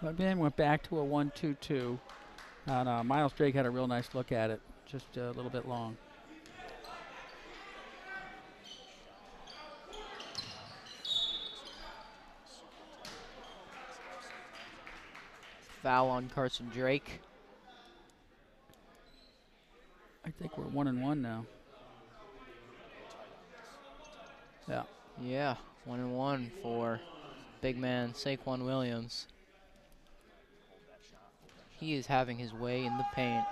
But then went back to a 1-2-2. And Miles Drake had a real nice look at it, just a little bit long. Foul on Carson Drake. I think we're 1-1 now. Yeah. Yeah, 1-1 for big man Saquon Williams. He is having his way in the paint.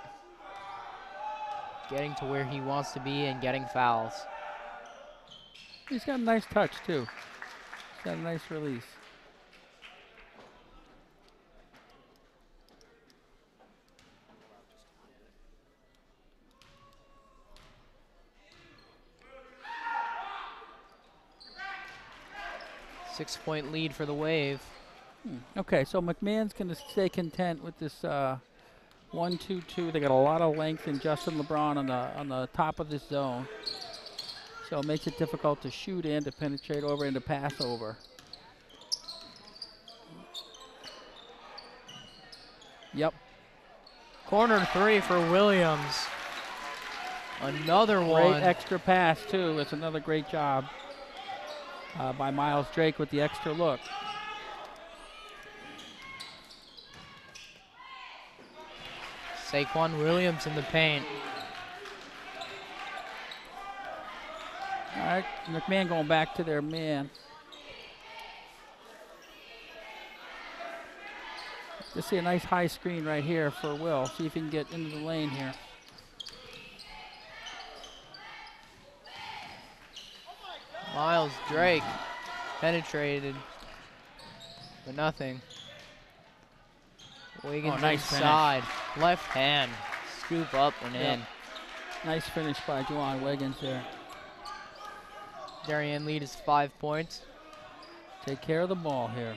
Getting to where he wants to be and getting fouls. He's got a nice touch, too. He's got a nice release. Six-point lead for the Wave. Okay, so McMahon's going to stay content with this 1-2-2. They got a lot of length in Justin LeBron on the top of this zone. So it makes it difficult to shoot in, to penetrate over, and to pass over. Yep. Corner 3 for Williams. Another one. Great extra pass, too. It's another great job by Miles Drake with the extra look. Saquon Williams in the paint. All right, McMahon going back to their man. Just see a nice high screen right here for Will. See if he can get into the lane here. Miles Drake penetrated, but nothing. Wiggins nice inside, left hand, scoop up and in. Nice finish by Juwan Wiggins there. Darien lead is 5 points. Take care of the ball here.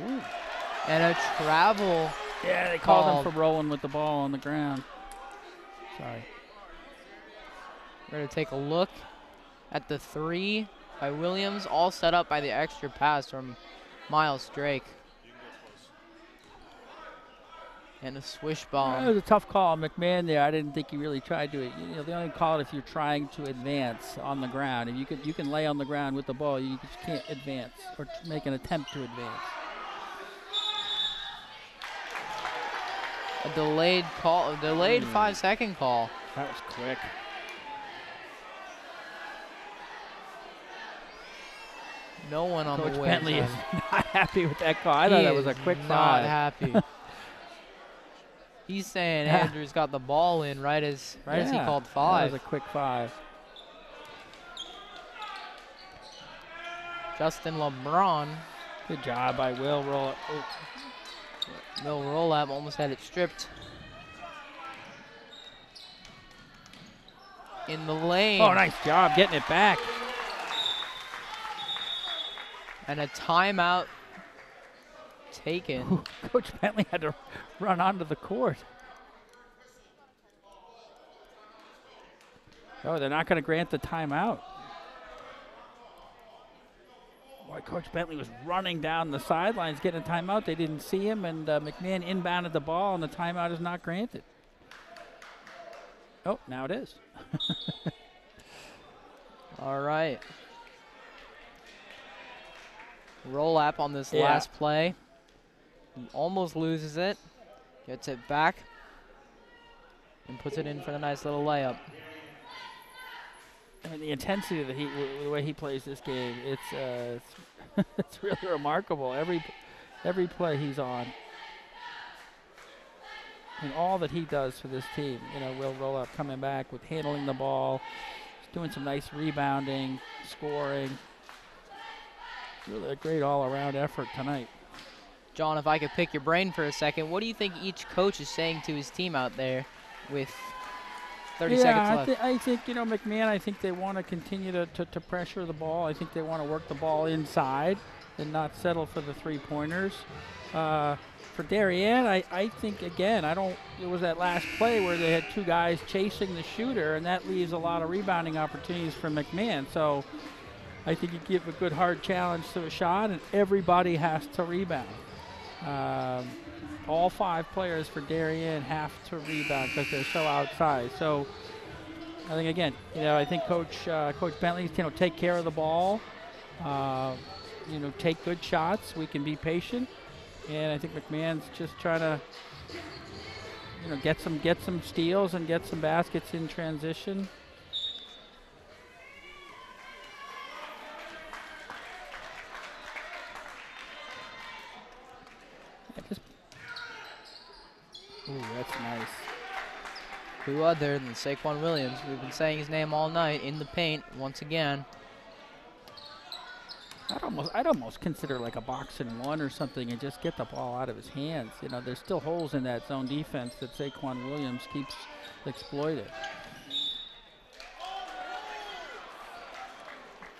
Ooh. And a travel. Yeah, they called him for rolling with the ball on the ground. Sorry. We're going to take a look at the 3 by Williams, all set up by the extra pass from Miles Drake. And a swish bomb. It was a tough call on McMahon there. I didn't think he really tried to. They only call it if you're trying to advance on the ground. If you can lay on the ground with the ball, you just can't advance or make an attempt to advance. A delayed call, a delayed 5-second call. That was quick. No one on Coach the way. Bentley is not happy with that call. I thought that was a quick not five. happy. He's saying Andrews got the ball in right as he called 5. That was a quick 5. Justin LeBron. Good job by Will Roll. Will Rolap almost had it stripped. In the lane. Oh, nice job getting it back. And a timeout taken. Coach Bentley had to run onto the court. Oh, they're not going to grant the timeout. Boy, Coach Bentley was running down the sidelines getting a timeout. They didn't see him, and McMahon inbounded the ball, and the timeout is not granted. Oh, now it is. All right. Rolap on this last play. He almost loses it. Gets it back. And puts it in for the nice little layup. I mean, the intensity that the way he plays this game, it's it's really remarkable. Every play he's on, and all that he does for this team. Will Rolap coming back with handling the ball, doing some nice rebounding, scoring. Really a great all-around effort tonight. John, if I could pick your brain for a second, what do you think each coach is saying to his team out there with 30 seconds left. I think, you know, McMahon, I think they want to continue to pressure the ball. I think they want to work the ball inside and not settle for the three-pointers. For Darien, I think, again, it was that last play where they had two guys chasing the shooter, and that leaves a lot of rebounding opportunities for McMahon. So I think you give a good hard challenge to a shot, and everybody has to rebound. All 5 players for Darien have to rebound because they're so outside. So I think, again, you know, I think Coach Bentley's, you know, take care of the ball, you know, take good shots. We can be patient, and I think McMahon's just trying to, you know, get some steals and get some baskets in transition. Ooh, that's nice. Who other than Saquon Williams? We've been saying his name all night in the paint once again. I'd almost consider like a box and one or something and just get the ball out of his hands. You know, there's still holes in that zone defense that Saquon Williams keeps exploiting.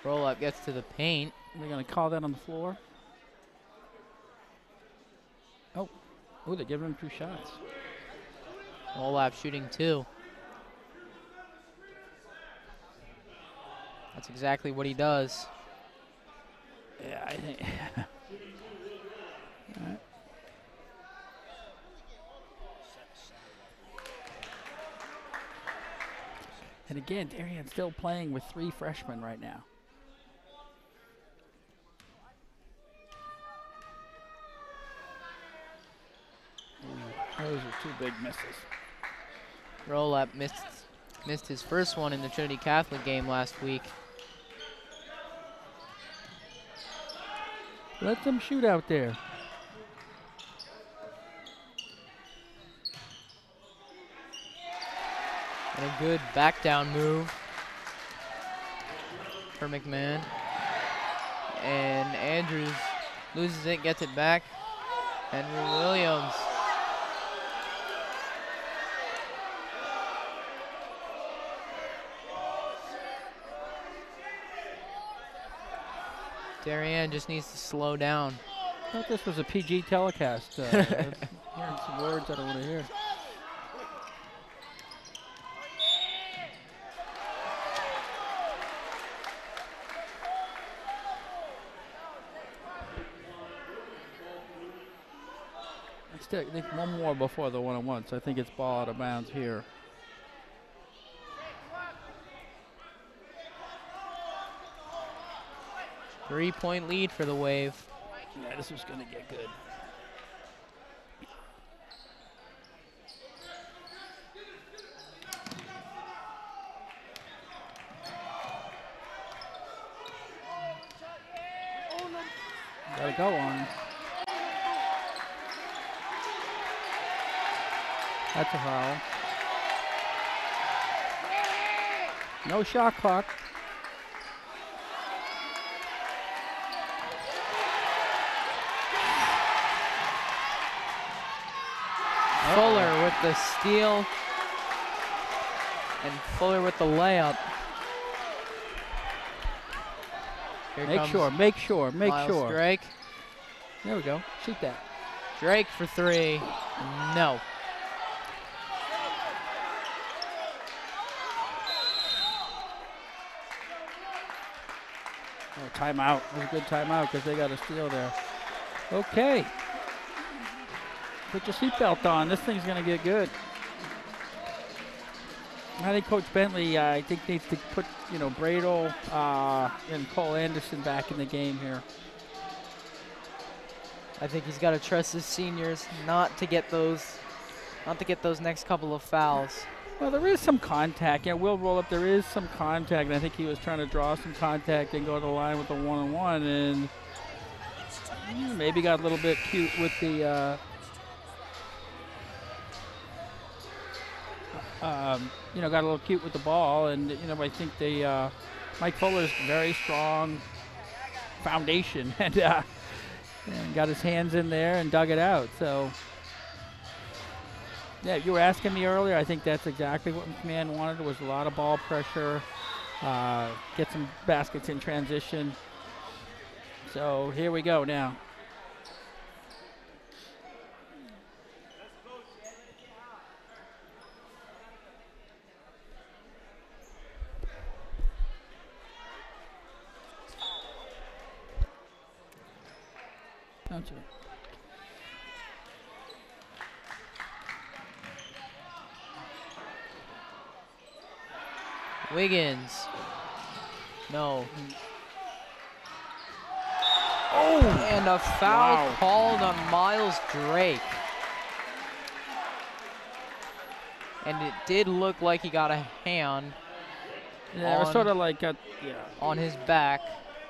Roll up gets to the paint. They're going to call that on the floor. Oh, they're giving him 2 shots. Roll-up shooting 2. That's exactly what he does. Yeah, I think. All right. And again, Darien's still playing with 3 freshmen right now. Those are 2 big misses. Roll-up missed his first one in the Trinity Catholic game last week. Let them shoot out there. And a good back down move for McMahon. And Andrews loses it, gets it back. Henry Williams. Darien just needs to slow down. I thought this was a PG telecast. Hearing some words I don't want to hear. I think one more before the one-on-one, so I think it's ball out of bounds here. Three-point lead for the Wave. Yeah, this is going to get good. Gotta go on. That's a foul. No shot clock. Fuller with the steal, and Fuller with the layup. Make sure. Miles Drake. There we go. Shoot that. Drake for 3. No. Oh, timeout. It was a good timeout because they got a steal there. Okay. Put your seatbelt on. This thing's going to get good. I think Coach Bentley, I think needs to put, Bradle and Cole Anderson back in the game here. I think he's got to trust his seniors not to get those next couple of fouls. Well, there is some contact. Yeah, Will roll up. There is some contact, and I think he was trying to draw some contact and go to the line with a one-on-one, and maybe got a little bit cute with the. Got a little cute with the ball, and I think Mike Fuller's very strong foundation, and got his hands in there and dug it out. So Yeah, you were asking me earlier. I think that's exactly what McMahon wanted. Was a lot of ball pressure, get some baskets in transition. So here we go now. That's right. Wiggins. No. Oh! And a foul Wow. called on Miles Drake. And it did look like he got a hand Yeah, it was on- sort of like on his back.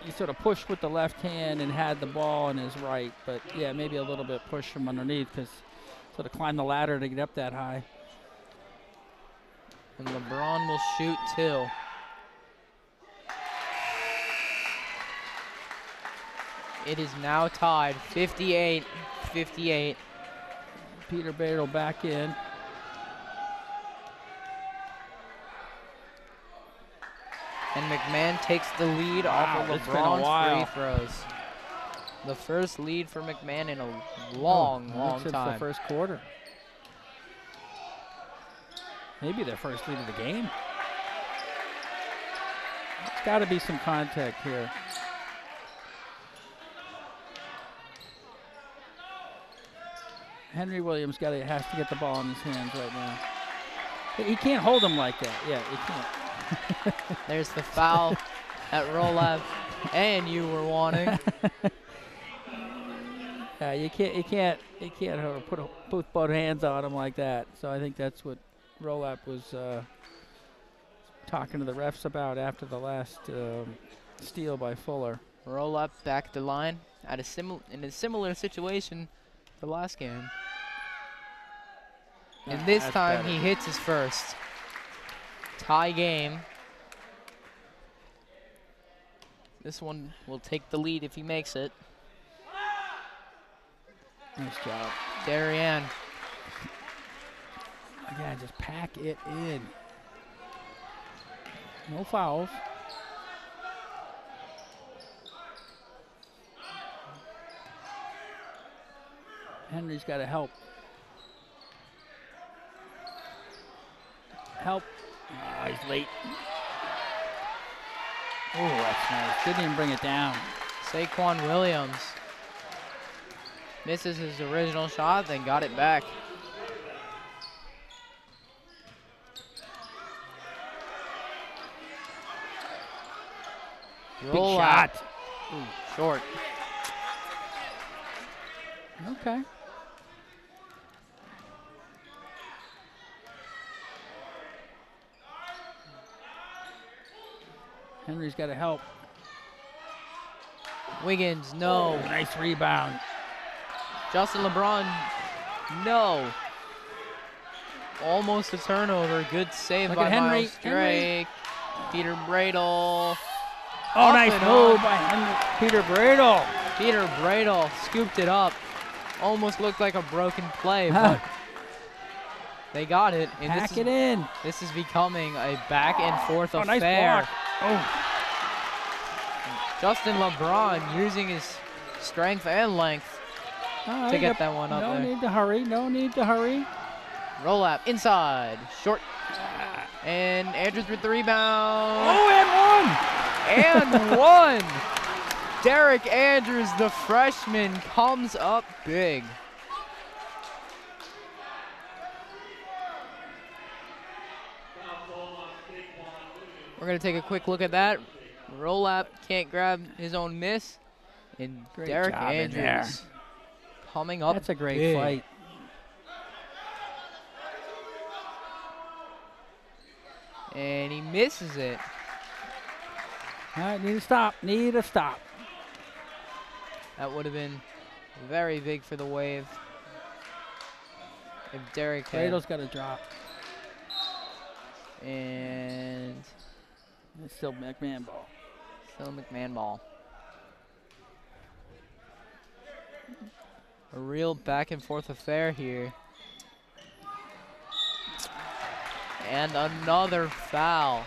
he sort of pushed with the left hand and had the ball in his right, but yeah, maybe a little bit push from underneath because sort of climbed the ladder to get up that high. And LeBron will shoot too. It is now tied 58-58. Peter Badel back in. And McMahon takes the lead Wow, off of it's been a LeBron's while. free throws. The first lead for McMahon in a long Since time. the first quarter. Maybe their first lead of the game. It's got to be some contact here. Henry Williams has to get the ball in his hands right now. He can't hold him like that. Yeah, he can't. There's the foul at Rolab, and you were wanting. Yeah, you can't put both hands on him like that. So I think that's what Rolap was talking to the refs about after the last steal by Fuller. Rolab back the line at in a similar situation the last game. And this That's time better. he hits his first. Tie game. This one will take the lead if he makes it. Nice job. Darien. Again, just pack it in. No fouls. Henry's got to help. Help. Oh, he's late. Oh, that's nice. Didn't even bring it down. Saquon Williams misses his original shot, then got it back. Big Roll shot. out. Ooh, short. Okay. Henry's got to help. Wiggins, no. Oh, nice rebound. Justin LeBron, no. Almost a turnover. Good save Look by at Henry. Miles Drake. Peter Bradel. Oh, Up nice and move up. by Henry. Peter Bradel. Peter Bradel scooped it up. Almost looked like a broken play, Huh. but they got it. And Pack it in. this is becoming a back and forth Oh, affair. nice block. Oh, Justin LeBron using his strength and length all to right, get that one up no there. need to hurry. No need to hurry. Roll up inside, short, and Andrews with the rebound. Oh, and one. And one. Derek Andrews, the freshman, comes up big. We're going to take a quick look at that. Rolap can't grab his own miss. And Great Derek job in there. Andrews coming up That's a great big. fight. And he misses it. All right, need to stop. Need to stop. That would have been very big for the Wave. If Derek had. Bradel's got to drop. And It's still McMahon ball. still McMahon ball. A real back and forth affair here. And another foul.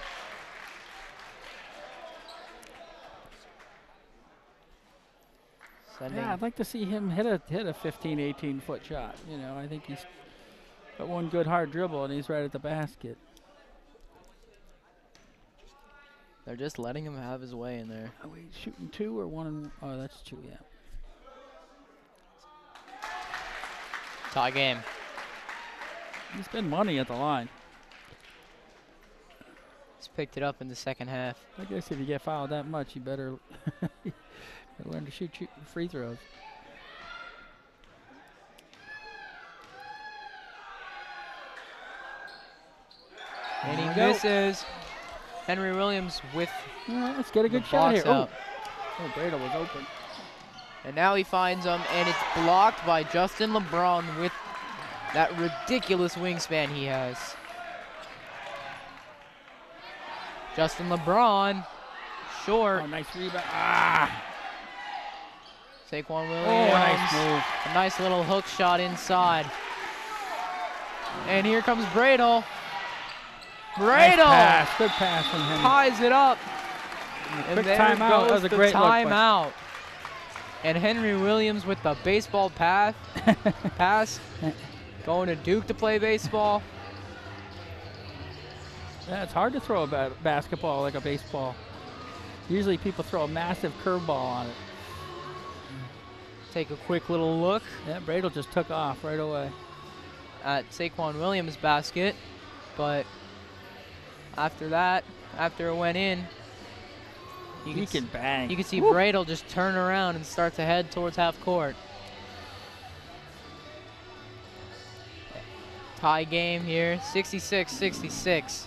Yeah, I'd like to see him hit a 15, 18-foot shot. You know, I think he's got one good hard dribble, and he's right at the basket. They're just letting him have his way in there. Are we shooting 2 or 1? Oh, that's 2, yeah. Tie game. He's been money at the line. He's picked it up in the second half. I guess if you get fouled that much, you better learn to shoot free throws. And he misses. Henry Williams with let's get a good the shot box here. out. Oh, Bradle was open. And now he finds him, and it's blocked by Justin LeBron with that ridiculous wingspan he has. Justin LeBron, short. Oh, nice rebound. Ah! Saquon Williams. Oh, nice move. A nice little hook shot inside. And here comes Bradle. Nice Bradle pass. Good pass from him. ties it up. And Quick there timeout. That goes was a the great look, but- timeout. And Henry Williams with the baseball pass, going to Duke to play baseball. Yeah, it's hard to throw a basketball like a baseball. Usually people throw a massive curveball on it. Take a quick little look Yeah, Bradle just took off right away. at Saquon Williams' basket, but after that, after it went in, He can bang. you can see Bradle just turn around and start to head towards half court. Tie game here, 66-66.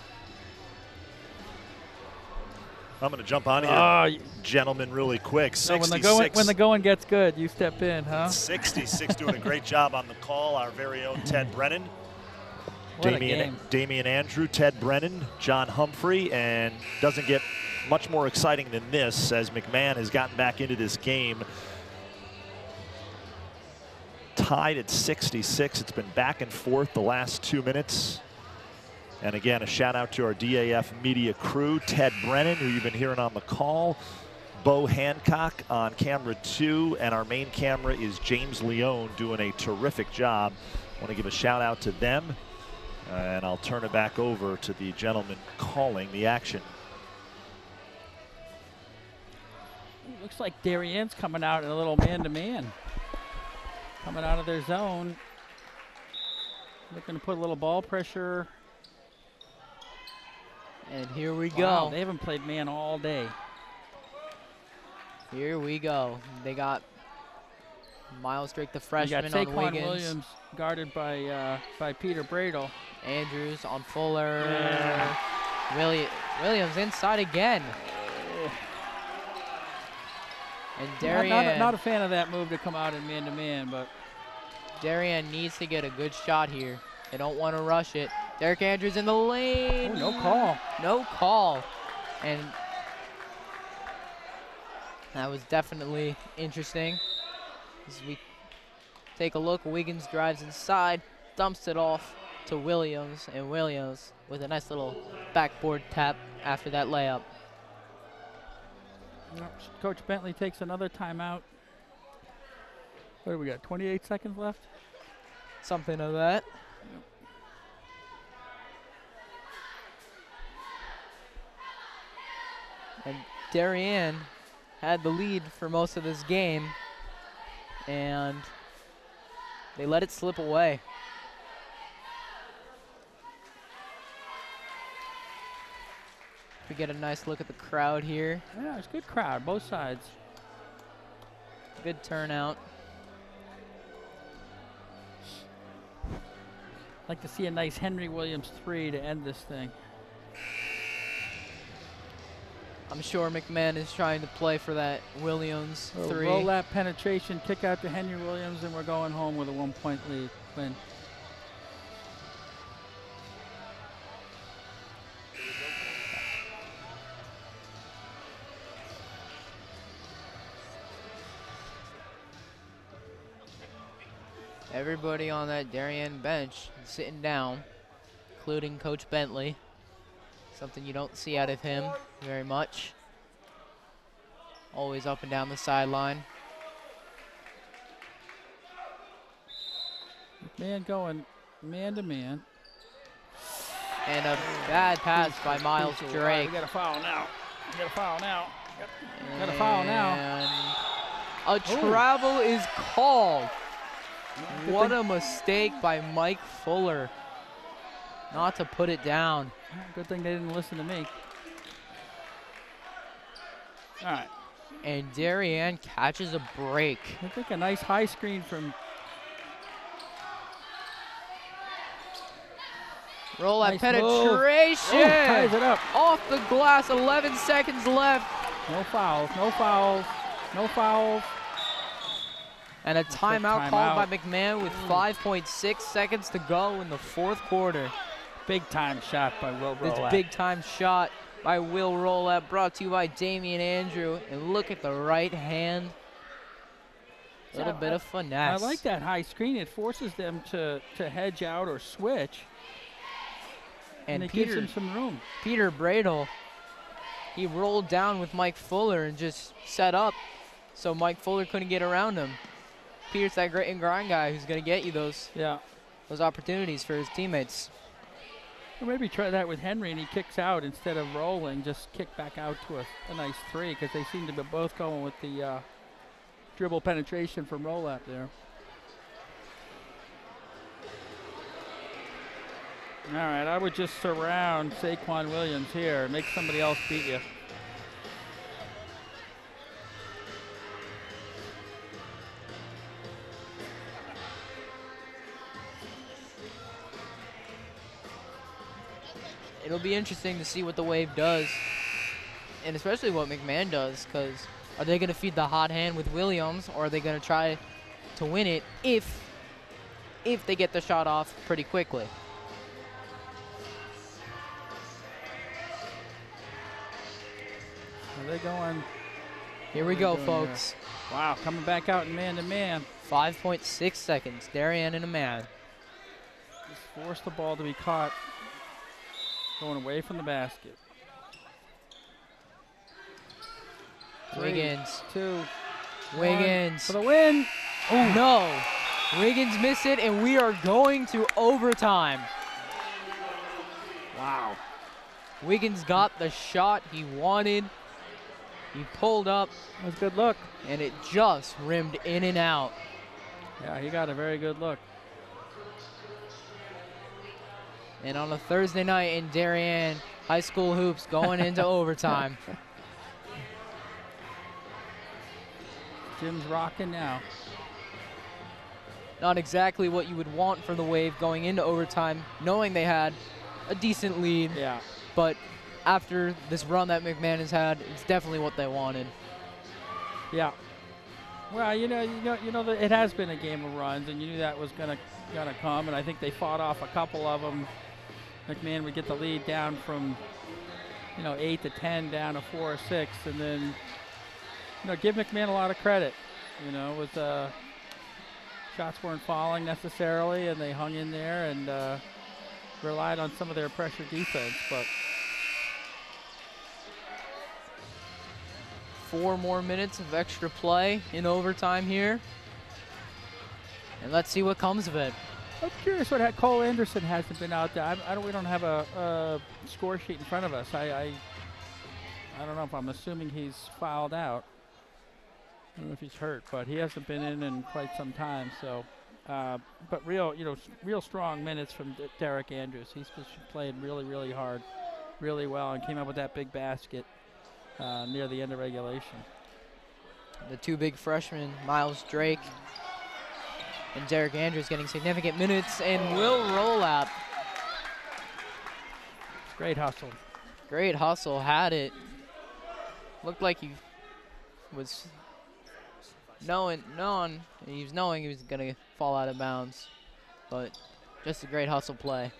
I'm going to jump on here, Oh, gentlemen, really quick. so 66. when the going gets good, you step in, huh? 66 doing a great job on the call. Our very own Ted Brennan. What a game. Damian Andrew, Ted Brennan, John Humphrey, and doesn't get much more exciting than this as McMahon has gotten back into this game. Tied at 66. It's been back and forth the last 2 minutes. And again, a shout out to our DAF media crew, Ted Brennan, who you've been hearing on the call, Bo Hancock on camera 2, and our main camera is James Leone doing a terrific job. I want to give a shout out to them, and I'll turn it back over to the gentleman calling the action. Looks like Darienne's coming out in a little man-to-man. Coming out of their zone. Looking to put a little ball pressure. And here we Wow, go. they haven't played man all day. Here we go. They got Miles Drake, the You got freshman, on Saquon Wiggins. Williams guarded by Peter Bradle. Andrews on Fuller. Yeah. Williams inside again. And Darien, Not a fan of that move to come out in man-to-man, but Darien needs to get a good shot here. They don't want to rush it. Derek Andrews in the lane. no call. No call. And that was definitely interesting. As we take a look, Wiggins drives inside, dumps it off to Williams, and Williams with a nice little backboard tap after that layup. Coach Bentley takes another timeout. What do we got, 28 seconds left? Something of that. And Darien had the lead for most of this game, and they let it slip away. We get a nice look at the crowd here. Yeah, it's a good crowd, both sides. Good turnout. Like to see a nice Henry Williams 3 to end this thing. I'm sure McMahon is trying to play for that Williams So 3. roll that penetration, kick out to Henry Williams, and we're going home with a 1-point lead. Win. Everybody on that Darien bench sitting down. including Coach Bentley. Something you don't see out of him very much. Always up and down the sideline. Man going man to man. And a bad pass by Miles Drake. We got a foul now. We got a foul now. Got a foul now. And a travel is called. What a mistake by Mike Fuller. Not to put it down. Good thing they didn't listen to me. All right. And Darien catches a break. I think a nice high screen from Roll-up nice penetration. ties it up. Off the glass, 11 seconds left. No fouls, no fouls, no fouls. And a timeout called by timeout. McMahon with 5.6 seconds to go in the fourth quarter. Big time shot by Will This Rowlett. big time shot by Will Rollap, brought to you by Damian Andrew. And look at the right hand. A little bit of finesse. I like that high screen. It forces them to hedge out or switch. And it gives them some room. Peter Bradle, he rolled down with Mike Fuller and just set up so Mike Fuller couldn't get around him. Peter's that grit and grind guy who's going to get you those opportunities for his teammates. Or maybe try that with Henry and he kicks out instead of rolling. Just kick back out to a nice three because they seem to be both going with the dribble penetration from Rollap there. All right, I would just surround Saquon Williams here. Make somebody else beat you. It'll be interesting to see what the Wave does, and especially what McMahon does, because are they going to feed the hot hand with Williams, or are they going to try to win it if they get the shot off pretty quickly? Are they going? Here we go, folks. Wow, coming back out in man-to-man. 5.6 seconds. Darien in a man. Just force the ball to be caught. Going away from the basket. Wiggins. 2. Wiggins. For the win. Oh, no. Wiggins missed it, and we are going to overtime. Wow. Wiggins got the shot he wanted. He pulled up. That was a good look. And it just rimmed in and out. Yeah, he got a very good look. And on a Thursday night in Darien, high school hoops going into overtime. Jim's rocking now. Not exactly what you would want from the Wave going into overtime, knowing they had a decent lead. Yeah. But after this run that McMahon has had, it's definitely what they wanted. Yeah. Well, you know that it has been a game of runs, and you knew that was gonna come, and I think they fought off a couple of them. McMahon would get the lead down from 8 to 10 down to 4 or 6, and then give McMahon a lot of credit. With shots weren't falling necessarily, and they hung in there and relied on some of their pressure defense, but. 4 more minutes of extra play in overtime here. And let's see what comes of it. I'm curious what Cole Anderson hasn't been out there. We don't have a score sheet in front of us. I don't know if I'm assuming he's fouled out. I don't know if he's hurt, but he hasn't been in quite some time. So, but real strong minutes from Derek Andrews. He's played really, really hard, really well, and came up with that big basket near the end of regulation. The 2 big freshmen, Miles Drake and Derek Andrews, getting significant minutes, and Will Rollap. Great hustle. Great hustle, had it. Looked like he was knowing he was going to fall out of bounds, but just a great hustle play.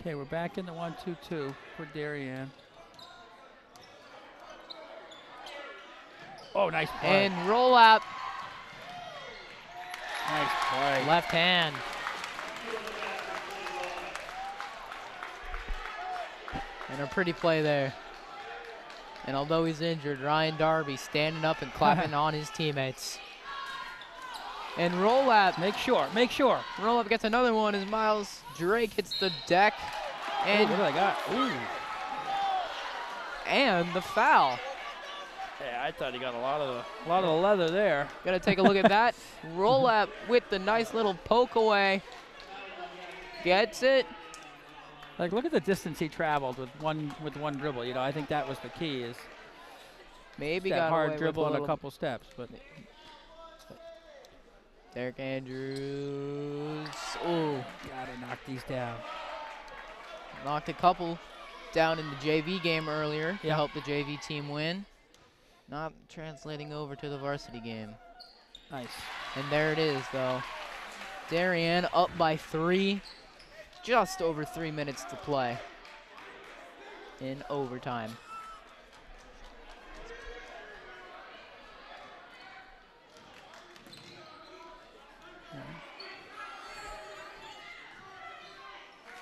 Okay, we're back in the 1-2-2 for Darien. Oh, nice play. And Rollap. Nice play. Left hand. And a pretty play there. And although he's injured, Ryan Darby standing up and clapping on his teammates. And Rolap. Make sure. Rolap gets another one as Miles Drake hits the deck. And what do I got? Ooh. And the foul. Yeah, I thought he got a lot of the leather there. Gotta take a look at that. Rolap with the nice little poke away. Gets it. Like, look at the distance he traveled with one dribble. You know, I think that was the key, is Maybe that got hard away dribble with and a couple steps. But Derek Andrews. Ooh, gotta knock these down. knocked a couple down in the JV game earlier to Yep. help the JV team win. Not translating over to the varsity game. Nice. And there it is, though. Darien up by 3. Just over 3 minutes to play in overtime.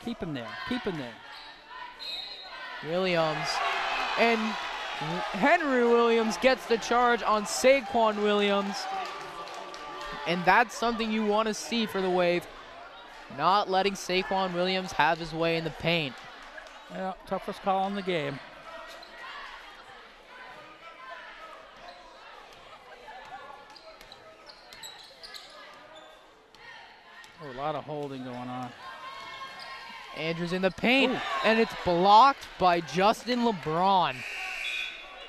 Keep him there. Keep him there. Williams. And Henry Williams gets the charge on Saquon Williams. And that's something you want to see for the Wave. Not letting Saquon Williams have his way in the paint. Yeah, toughest call in the game. Oh, a lot of holding going on. Andrews in the paint, Ooh. and it's blocked by Justin LeBron.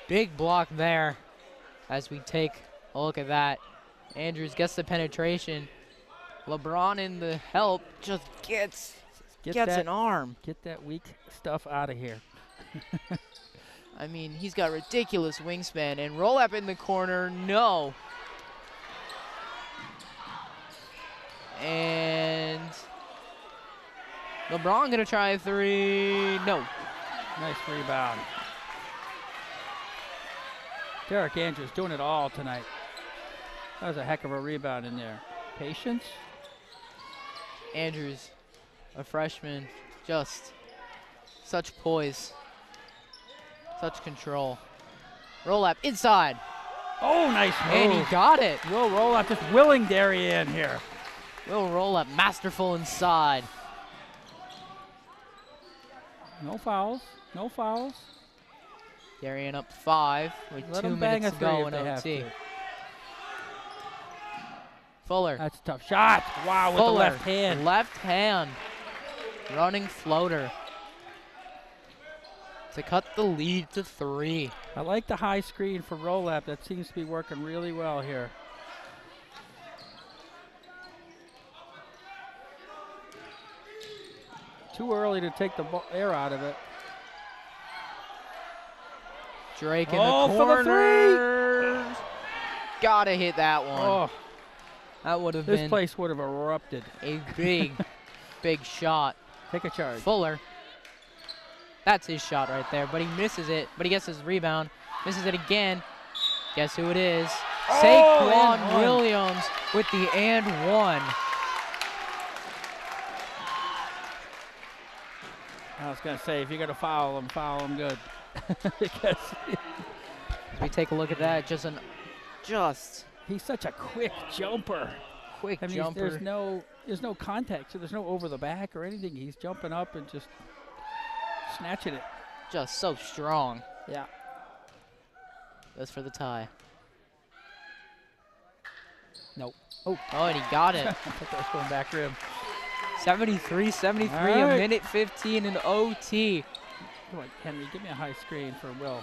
Big block there as we take a look at that. Andrews gets the penetration. LeBron in the help just gets an arm. Get that weak stuff out of here. I mean, he's got ridiculous wingspan, and roll up in the corner, no. And LeBron gonna try a 3, no. Nice rebound. Derek Andrews doing it all tonight. That was a heck of a rebound in there. Patience. Andrews, a freshman, just such poise, such control. Roll up inside. Oh, nice move. And he got it. Will roll up, just willing Darien here. Will roll up, masterful inside. No fouls. No fouls. Darien up 5 with Let 2 them bang minutes a to three go if in they have OT. to. Fuller. That's a tough shot. Wow, with the Fuller, left hand. Left hand. Running floater. To cut the lead to 3. I like the high screen for roll-up. That seems to be working really well here. Too early to take the air out of it. Drake in Oh, the for the corner. Gotta hit that one. Oh, That would have this been place would have erupted. a big, big shot. Take a charge. Fuller. That's his shot right there, but he misses it. But he gets his rebound. Misses it again. Guess who it is? Oh, Saquon and one. Williams with the and 1. I was going to say, if you're going to foul him good. Because As we take a look at that, just he's such a quick jumper. quick I mean, jumper. there's no contact, so there's no over the back or anything. He's jumping up and just snatching it. Just so strong. Yeah. That's for the tie. Nope. Oh, and he got I it. thought that was going back rim. 73-73, All a right. minute 15 in OT. Come on, Henry, give me a high screen for Will.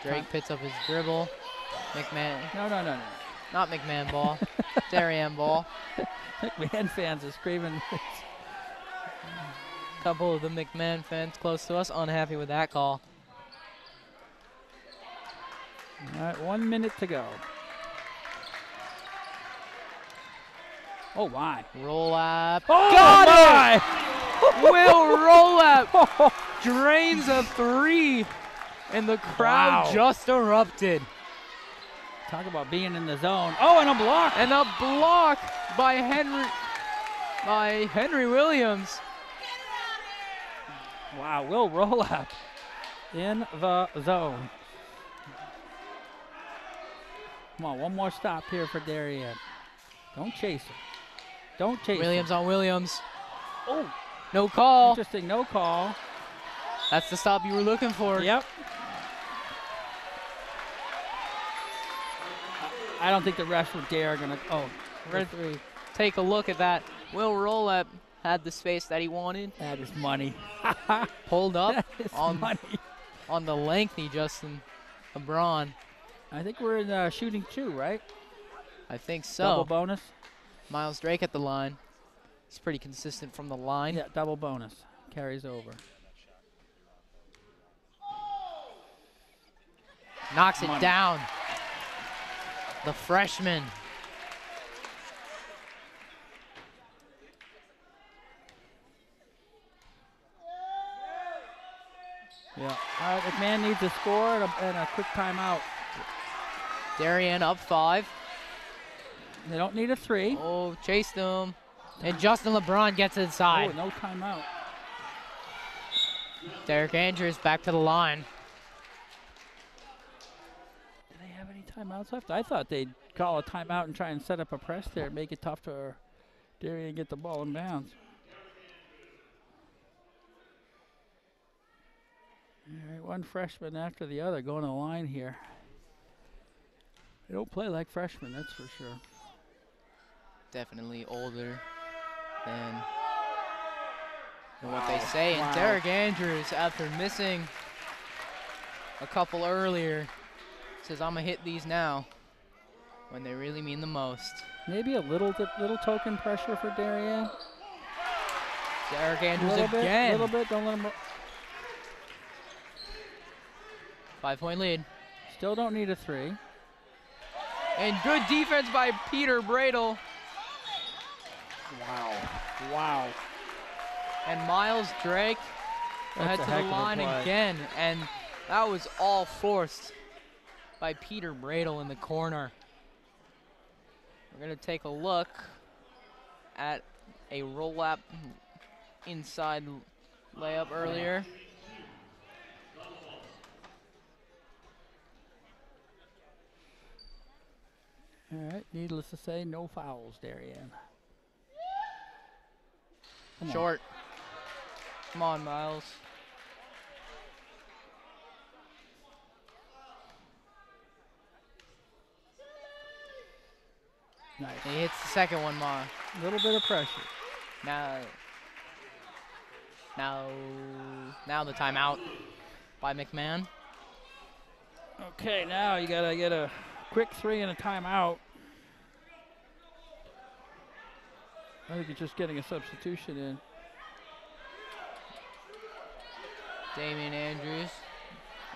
Drake picks up his dribble. McMahon, No. not McMahon ball. Darien ball. McMahon fans are screaming. Couple of the McMahon fans close to us unhappy with that call. All right, 1 minute to go. Oh, my. Roll up. Oh, Got my! it! Will roll up. Drains a 3. And the crowd Wow. just erupted. Talk about being in the zone. Oh, and a block. And a block by Henry. by Henry Williams. Wow, Will Rolap in the zone. Come on, one more stop here for Darien. Don't chase him. Don't chase Williams him. on Williams. Oh, No call. interesting, no call. That's the stop you were looking for. Yep. I don't think the refs would dare gonna. Oh, We're the three. Take a look at that. Will Rolap had the space that he wanted. That is money. Pulled up That is money. on the lengthy Justin LeBron. I think we're in shooting 2, right? I think so. Double bonus. Miles Drake at the line. He's pretty consistent from the line. Yeah, double bonus. Carries over. Knocks it Money. down. The freshman. Yeah. All right, McMahon needs a score and a quick timeout. Darien up 5. They don't need a 3. Oh, chased him. And Justin LeBron gets Oh, inside. no timeout. Derek Andrews back to the line. Do they have any timeouts left? I thought they'd call a timeout and try and set up a press there, make it tough for Darien to get the ball in bounds. All right, one freshman after the other going to the line here. They don't play like freshmen, that's for sure. Definitely older than what they say. And Wow. Derek Andrews, after missing a couple earlier, says, I'm going to hit these now when they really mean the most. Maybe a little token pressure for Darien. Derek A Andrews little bit, again. little bit. Don't let him. 5-point lead. Still don't need a 3. And good defense by Peter Bradle. Wow. Wow. And Miles Drake That's head a to heck the of a line play. again. And that was all forced by Peter Bradle in the corner. We're going to take a look at a roll-up inside layup earlier. All right. Needless to say, no fouls, Darien. Come on. Short. Come on, Miles. Nice. He hits the second one, Ma. A little bit of pressure. Now the timeout by McMahon. Okay, now you gotta get a quick 3 and a timeout. I think you're just getting a substitution in. Damian Andrews.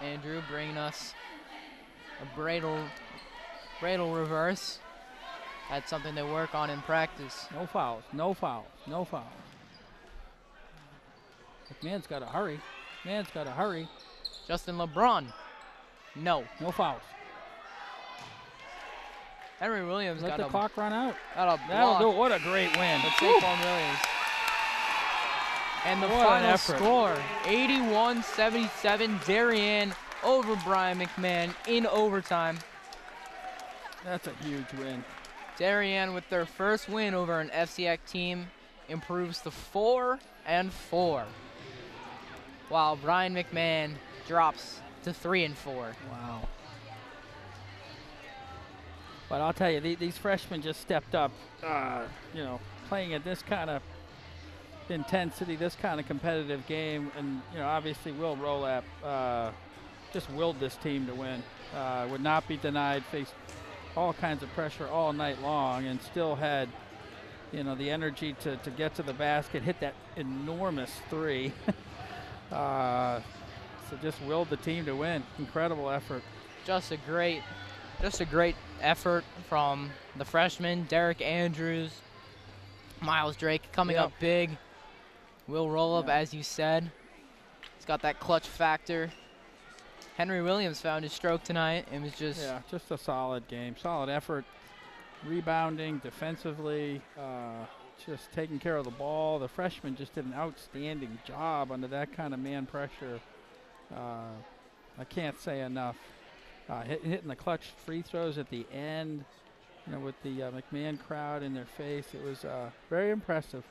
Andrew bringing us a Bradle reverse. That's something they work on in practice. No fouls. No fouls. No fouls. McMahon's got to hurry. Man's got to hurry. Justin LeBron. No. No fouls. Henry Williams Let got the a clock run out. block. That'll do it. What a great win. But Saquon Williams. And the What an final effort. score, 81-77, Darien over Brian McMahon in overtime. That's a huge win. Darien, with their first win over an FCX team, improves to 4-4, while Brian McMahon drops to 3-4. Wow. But I'll tell you, these freshmen just stepped up. You know, playing at this kind of intensity, this kind of competitive game, and you know, obviously Will Rolap just willed this team to win. Would not be denied. Faced all kinds of pressure all night long, and still had, you know, the energy to get to the basket, hit that enormous 3. So just willed the team to win. Incredible effort. Just a great effort from the freshman, Derek Andrews, Miles Drake coming Yep. up big. Will Rollup, Yeah. as you said. He's got that clutch factor. Henry Williams found his stroke tonight and was just Just a solid game, solid effort, rebounding, defensively, just taking care of the ball. The freshmen just did an outstanding job under that kind of man pressure. I can't say enough. Hitting the clutch free throws at the end, with the McMahon crowd in their face. It was very impressive.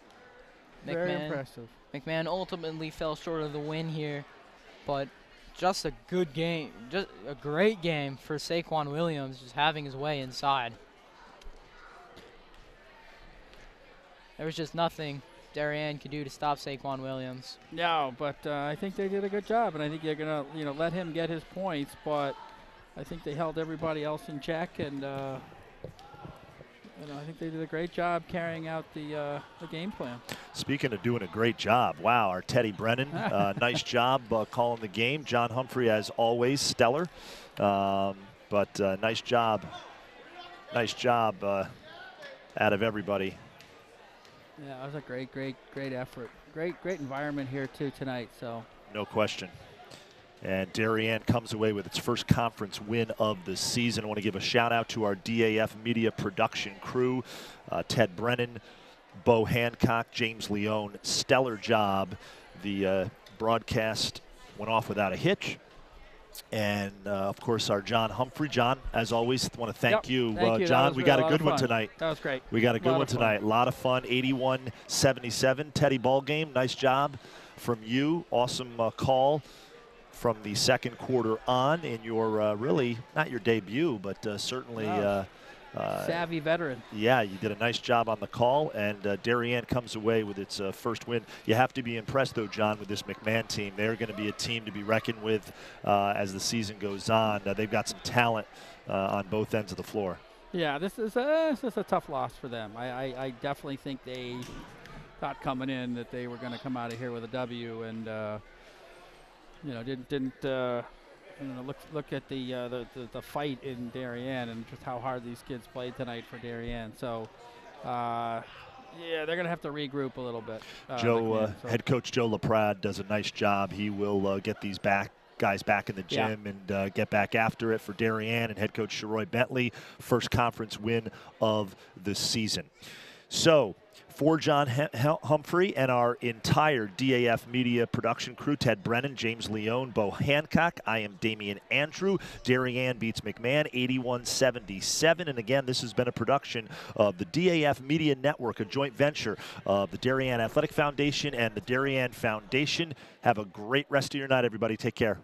Very impressive. McMahon ultimately fell short of the win here, but just a good game, just a great game for Saquon Williams, just having his way inside. There was just nothing Darien could do to stop Saquon Williams. No, but I think they did a good job, and I think you're gonna, let him get his points. But I think they held everybody else in check, and I think they did a great job carrying out the game plan. Speaking of doing a great job, wow, our Teddy Brennan, nice job calling the game. John Humphrey, as always, stellar, but nice job out of everybody. Yeah, it was a great effort. Great environment here too tonight. So no question. And Darien comes away with its first conference win of the season. I want to give a shout out to our DAF media production crew, Ted Brennan, Bo Hancock, James Leone. Stellar job. The broadcast went off without a hitch. And, of course, our John Humphrey. John, as always, want to thank you. Thank you. John, we got a good one tonight. That was great. We got a good one tonight. A lot of fun. 81-77 Teddy ball game. Nice job from you. Awesome call from the second quarter on in your really, not your debut, but certainly savvy veteran. Yeah, you did a nice job on the call, and Darien comes away with its first win. You have to be impressed, though, John, with this McMahon team. They're going to be a team to be reckoned with as the season goes on. They've got some talent on both ends of the floor. Yeah, this is a tough loss for them. I definitely think they thought coming in that they were going to come out of here with a W, and didn't look at the fight in Darien and just how hard these kids played tonight for Darien. So, yeah, they're going to have to regroup a little bit. Head coach Joe LaPrade does a nice job. He will get these guys back in the gym and get back after it for Darien and head coach Sheroy Bentley. First conference win of the season. So, for John Humphrey and our entire DAF media production crew, Ted Brennan, James Leone, Bo Hancock, I am Damian Andrew. Darien beats McMahon 81-77. And again, this has been a production of the DAF Media Network, a joint venture of the Darien Athletic Foundation and the Darien Foundation. Have a great rest of your night, everybody. Take care.